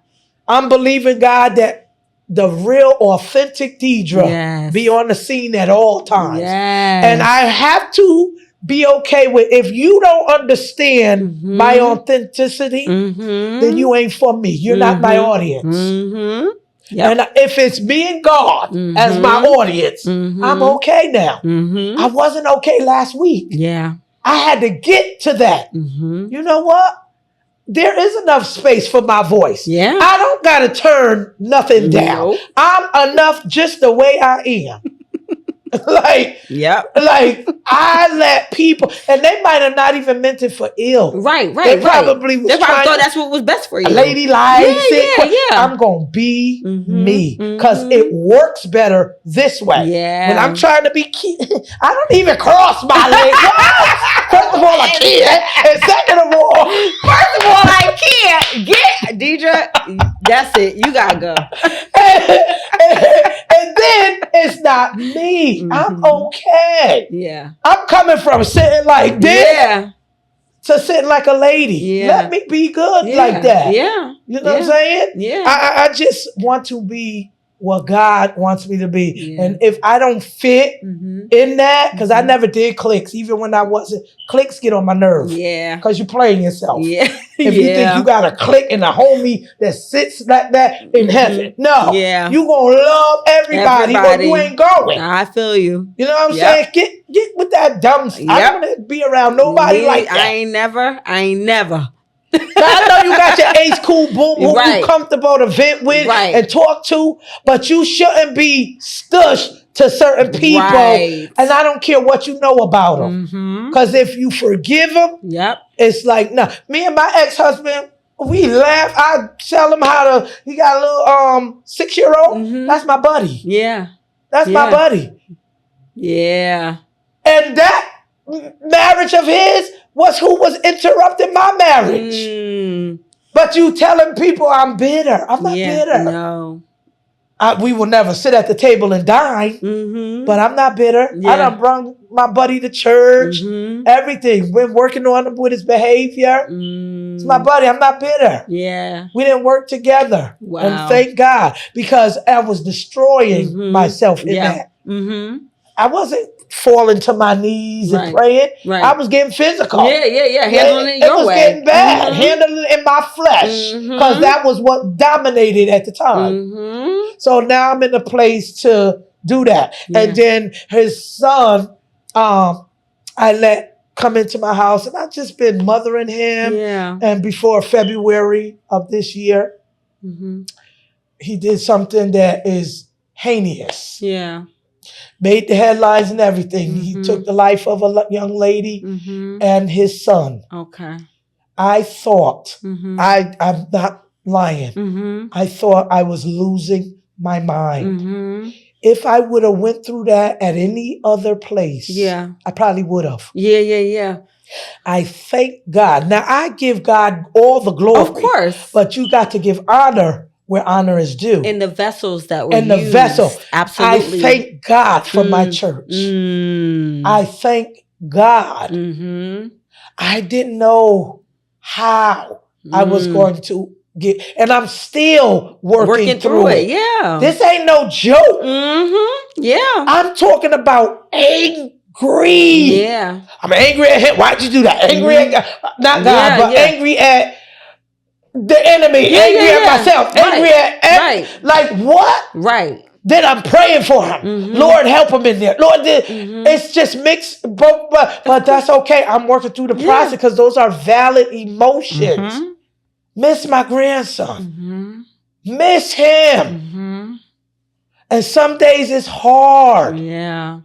I'm believing God that the real authentic Dedra be on the scene at all times. Yes. And I have to be okay with, if you don't understand my authenticity, then you ain't for me. You're not my audience. And if it's me and God as my audience, I'm okay now. I wasn't okay last week. Yeah. I had to get to that. You know what? There is enough space for my voice. Yeah. I don't got to turn nothing down. Nope. I'm enough just the way I am. Like I let people, and they might have not even meant it for ill. Right. They probably was They probably trying thought to, that's what was best for you. lady likes it. Yeah. I'm going to be me because it works better this way. Yeah. When I'm trying to be cute, I don't even cross my legs. First of all, I can't. And second of all, I can't. Get Dedra. That's it. You gotta go. and then it's not me. I'm okay. Yeah. I'm coming from sitting like this to sitting like a lady. Yeah. Let me be good like that. Yeah. You know what I'm saying? Yeah. I just want to be what God wants me to be. Yeah. And if I don't fit in that, because I never did clicks, even when I wasn't, clicks get on my nerves. Yeah. Because you're playing yourself. Yeah. If you think you got a click and a homie that sits like that in heaven. No. Yeah. You going to love everybody or you ain't going. I feel you. You know what I'm saying? Get with that dumb stuff. I don't want to be around nobody like that. I ain't never. Now, I know you got your ace cool boom who you comfortable to vent with and talk to, but you shouldn't be stushed to certain people. And I don't care what you know about them. Because if you forgive them, it's like, no. Me and my ex-husband, we laugh. I tell him how to, he got a little 6-year-old. That's my buddy. Yeah. That's my buddy. Yeah. And that marriage of his was who was interrupting my marriage. But you telling people I'm bitter. I'm not bitter. No. We will never sit at the table and dine, but I'm not bitter. I done brought my buddy to church, everything. Been working on him with his behavior. It's my buddy. I'm not bitter. Yeah. We didn't work together. Wow. And thank God, because I was destroying myself in that. I wasn't falling to my knees and praying. I was getting physical. Yeah. Handling it your way. It was getting bad. Handling it in my flesh. Because that was what dominated at the time. So now I'm in a place to do that. And then his son, I let come into my house. And I've just been mothering him. And before February of this year, he did something that is heinous. Made the headlines and everything. He took the life of a young lady and his son. Okay. I thought, I'm not lying. I thought I was losing my mind. If I would have went through that at any other place, I probably would have. Yeah. I thank God. Now, I give God all the glory. Of course. But you got to give honor where honor is due. In the vessels that were used. In the vessel. Absolutely. I thank God for my church. I thank God. I didn't know how I was going to get, and I'm still working through it. Yeah. This ain't no joke. Yeah. I'm talking about angry. Yeah. I'm angry at him. Why'd you do that? Angry at God. Not God, but angry at the enemy, angry at myself, angry at like what? Right. Then I'm praying for him. Lord, help him in there. Lord, it's just mixed, but that's okay. I'm working through the process because those are valid emotions. Miss my grandson. Miss him. And some days it's hard. Yeah.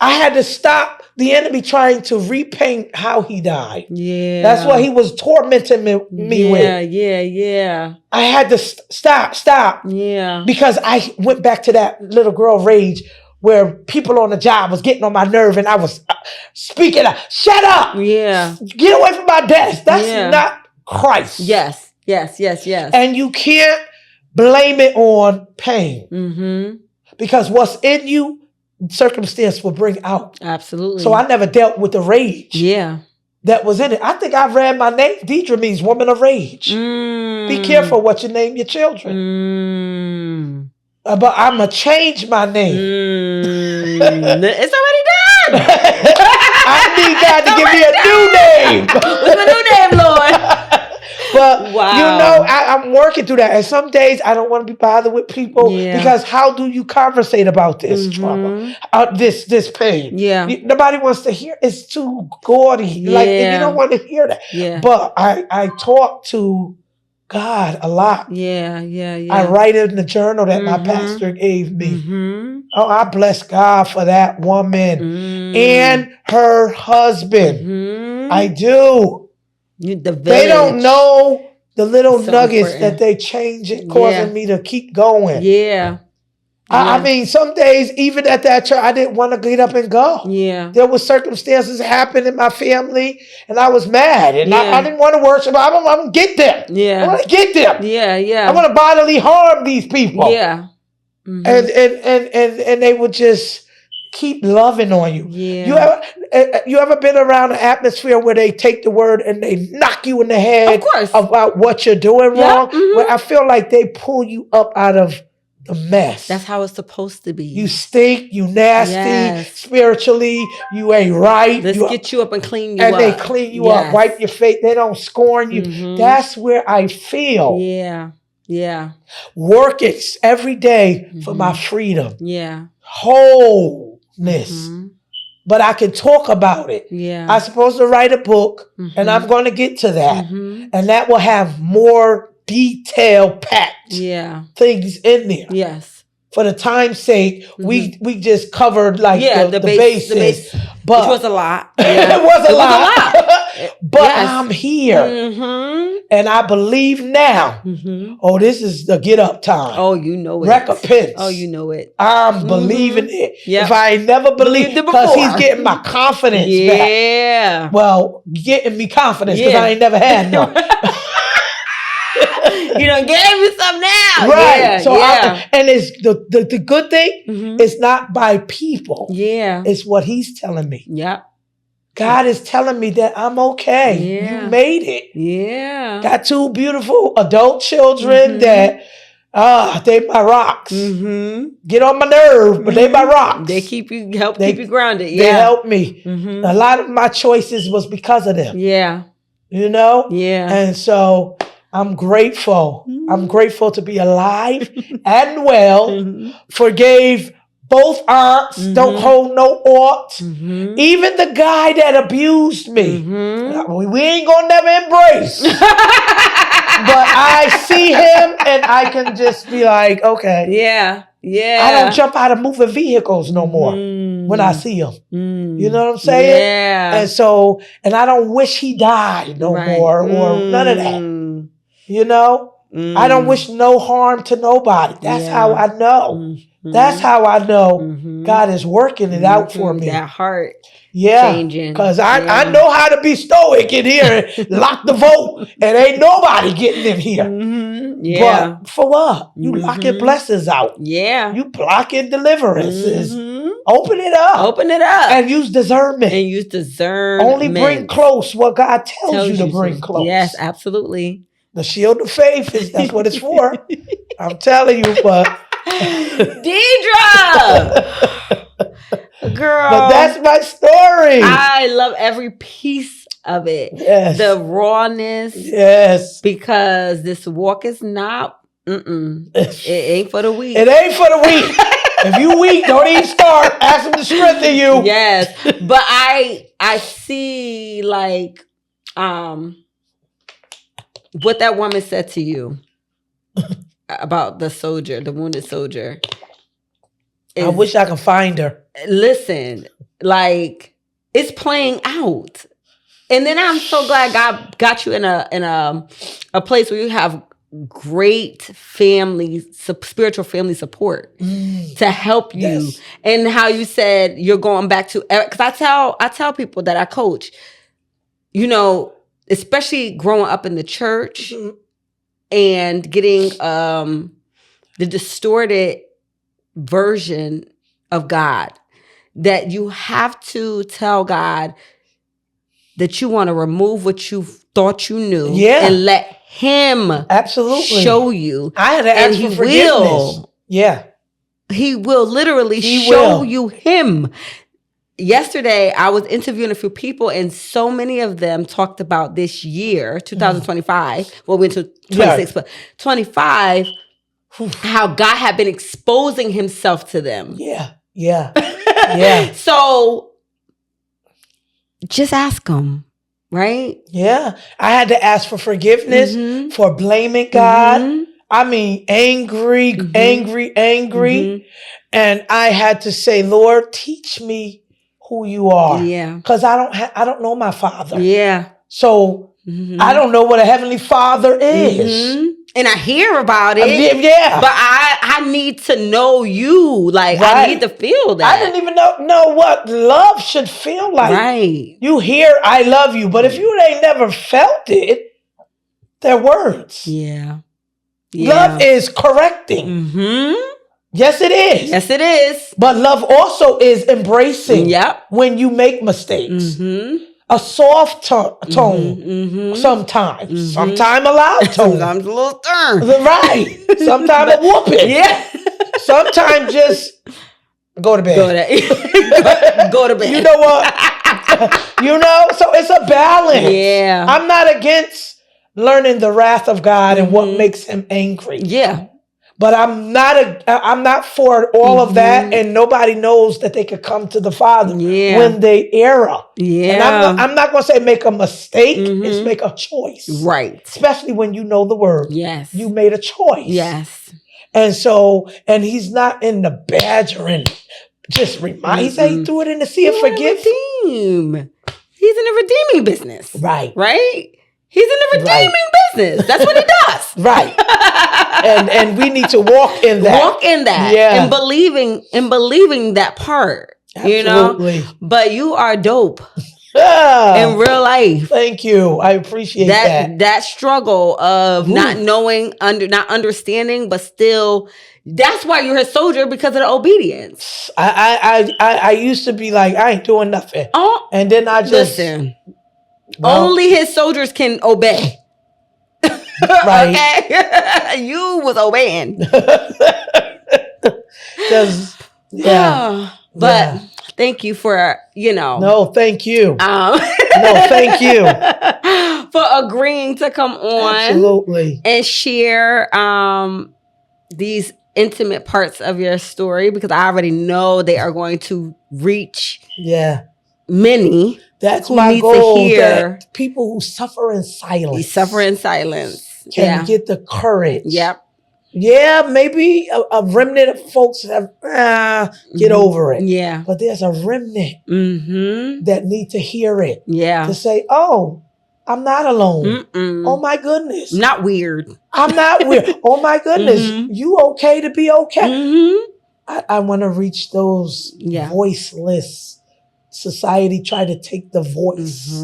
I had to stop the enemy trying to repaint how he died. Yeah. That's what he was tormenting me with. Yeah. I had to stop. Yeah. Because I went back to that little girl rage where people on the job was getting on my nerve and I was speaking out, shut up. Yeah. Get away from my desk. That's not Christ. Yes. Yes. And you can't blame it on pain. Because what's in you, circumstance will bring out. Absolutely. So I never dealt with the rage. Yeah. That was in it. I think I read my name. Dedra means woman of rage. Be careful what you name your children. But I'm going to change my name. It's already done. I need God to give me a new name. What's my new name, Lord? But, I'm working through that. And some days I don't want to be bothered with people because how do you conversate about this trauma? This pain? Yeah. Nobody wants to hear. It's too gaudy. Like, you don't want to hear that. Yeah. But I talk to God a lot. Yeah. I write it in the journal that my pastor gave me. Oh, I bless God for that woman and her husband. I do. They don't know the little nuggets that they change it, causing me to keep going. Yeah. I mean, some days, even at that church, I didn't want to get up and go. Yeah. There were circumstances happening in my family, and I was mad, and I didn't want to worship. I want to get them. Yeah. I want to get them. Yeah. I want to bodily harm these people. Yeah. And they would just keep loving on you. Yeah. You ever been around an atmosphere where they take the word and they knock you in the head about what you're doing wrong? Where I feel like they pull you up out of the mess. That's how it's supposed to be. You stink, you nasty, spiritually, you ain't right. Let's get you up and clean you up. And they clean you up, wipe your face. They don't scorn you. That's where I feel. Yeah. Work it every day for my freedom. Yeah. Wholeness. But I can talk about it. Yeah. I'm supposed to write a book, and I'm going to get to that. And that will have more detail packed things in there. Yes. For the time's sake, we just covered like the basis. But which was a lot. It was a lot. But I'm here. And I believe now, this is the get up time. Oh, you know it. Recompense. Oh, you know it. I'm believing it. If I ain't never believed it because he's getting my confidence back. Well, getting me confidence because I ain't never had none. You done gave me some now. Right. And it's the good thing, it's not by people. Yeah. It's what he's telling me. Yep. God is telling me that I'm okay. Yeah. You made it. Yeah. Got 2 beautiful adult children that they my rocks. Get on my nerve, but they my rocks. They keep you grounded. They help me. A lot of my choices was because of them. Yeah. You know? Yeah. And so I'm grateful. I'm grateful to be alive and well. Forgave both aunts. Don't hold no ought. Even the guy that abused me. We ain't gonna never embrace. But I see him and I can just be like, okay. Yeah. I don't jump out of moving vehicles no more when I see him. You know what I'm saying? Yeah. And so, and I don't wish he died no more or none of that. You know? I don't wish no harm to nobody. That's how I know. That's how I know God is working it out for me. That heart changing. Because I know how to be stoic in here and lock the vote and ain't nobody getting in here. But for what? You locking blessings out. Yeah. You blocking deliverances. Open it up. And use discernment. Only bring close what God tells you to bring close. Yes, absolutely. The shield of faith that's what it's for. I'm telling you, but Dedra! Girl. But that's my story. I love every piece of it. Yes. The rawness. Yes. Because this walk is not, it ain't for the weak. It ain't for the weak. If you weak, don't even start. Ask him to strengthen you. Yes. But I see like, what that woman said to you about the wounded soldier. I wish I could find her. Listen, like it's playing out. And then I'm so glad God got you in a place where you have great spiritual family support to help you. Yes. And how you said you're going back to, because I tell people that I coach, you know, especially growing up in the church, and getting the distorted version of God, that you have to tell God that you want to remove what you thought you knew and let him show you. I had to ask for forgiveness. He will literally show you him. Yesterday, I was interviewing a few people, and so many of them talked about this year, 2025. Well, we went to 26, but 25, how God had been exposing himself to them. So just ask him, right? I had to ask for forgiveness for blaming God. I mean, angry. And I had to say, Lord, teach me who you are. Because I don't know my Father. So I don't know what a heavenly Father is. And I hear about it. But I need to know you. Like, I need to feel that. I didn't even know what love should feel like. You hear, I love you. But if you ain't never felt it, they're words. Love is correcting. Yes, it is. But love also is embracing when you make mistakes. A soft tone sometimes. Sometimes a loud tone. Sometimes a little stern. Right. Sometimes a whooping. Sometimes just go to bed. Go to bed. You know what? So it's a balance. I'm not against learning the wrath of God and what makes him angry. But I'm not for all of that, and nobody knows that they could come to the Father when they err. And I'm not going to say make a mistake. It's make a choice. Especially when you know the word. You made a choice. And so, and he's not in the badgering. Just remind. He said he threw it in the sea of forgiveness. He's in the redeeming business. Right. He's in the redeeming business. That's what he does. And we need to walk in that. And believing that part. Absolutely. You know? But you are dope in real life. Thank you. I appreciate that. That struggle of not knowing, not understanding, but still, that's why you're a soldier, because of the obedience. I used to be like, I ain't doing nothing. And then I just listen. Only his soldiers can obey. Okay? You was obeying. But thank you for, No, thank you. No, thank you. For agreeing to come on. Absolutely. And share these intimate parts of your story, because I already know they are going to reach many. That's my goal. That people who suffer in silence. Can get the courage. Maybe a remnant of folks have get over it. But there's a remnant that need to hear it. To say, oh, I'm not alone. Oh my goodness. Not weird. I'm not weird. Oh my goodness. You okay to be okay? I want to reach those voiceless. Society try to take the voice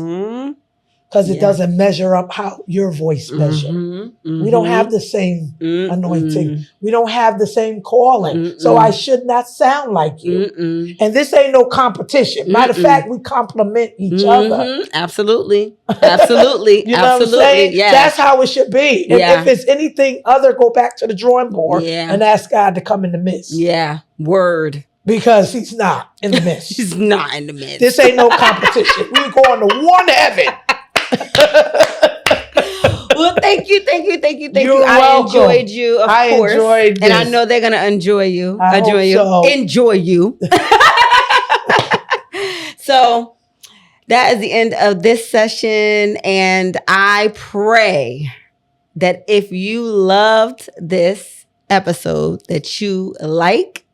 because it doesn't measure up how your voice measures. We don't have the same anointing. We don't have the same calling. So I should not sound like you. And this ain't no competition. Matter of fact, we complement each other. Absolutely. You know what I'm saying? Yes. That's how it should be. If it's anything other, go back to the drawing board and ask God to come in the midst. Word. Because he's not in the midst. He's not in the midst. This ain't no competition. We're going to war to heaven. Well, thank you. You're I welcome. Enjoyed you, of course. Enjoyed this. And I know they're going to enjoy you. I hope so. Enjoy you. So that is the end of this session. And I pray that if you loved this episode, that you like,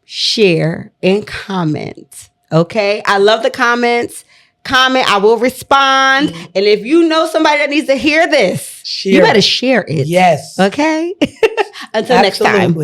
share, and comment. Okay? I love the comments. Comment. I will respond. And if you know somebody that needs to hear this, you better share it. Yes. Okay? Until next time.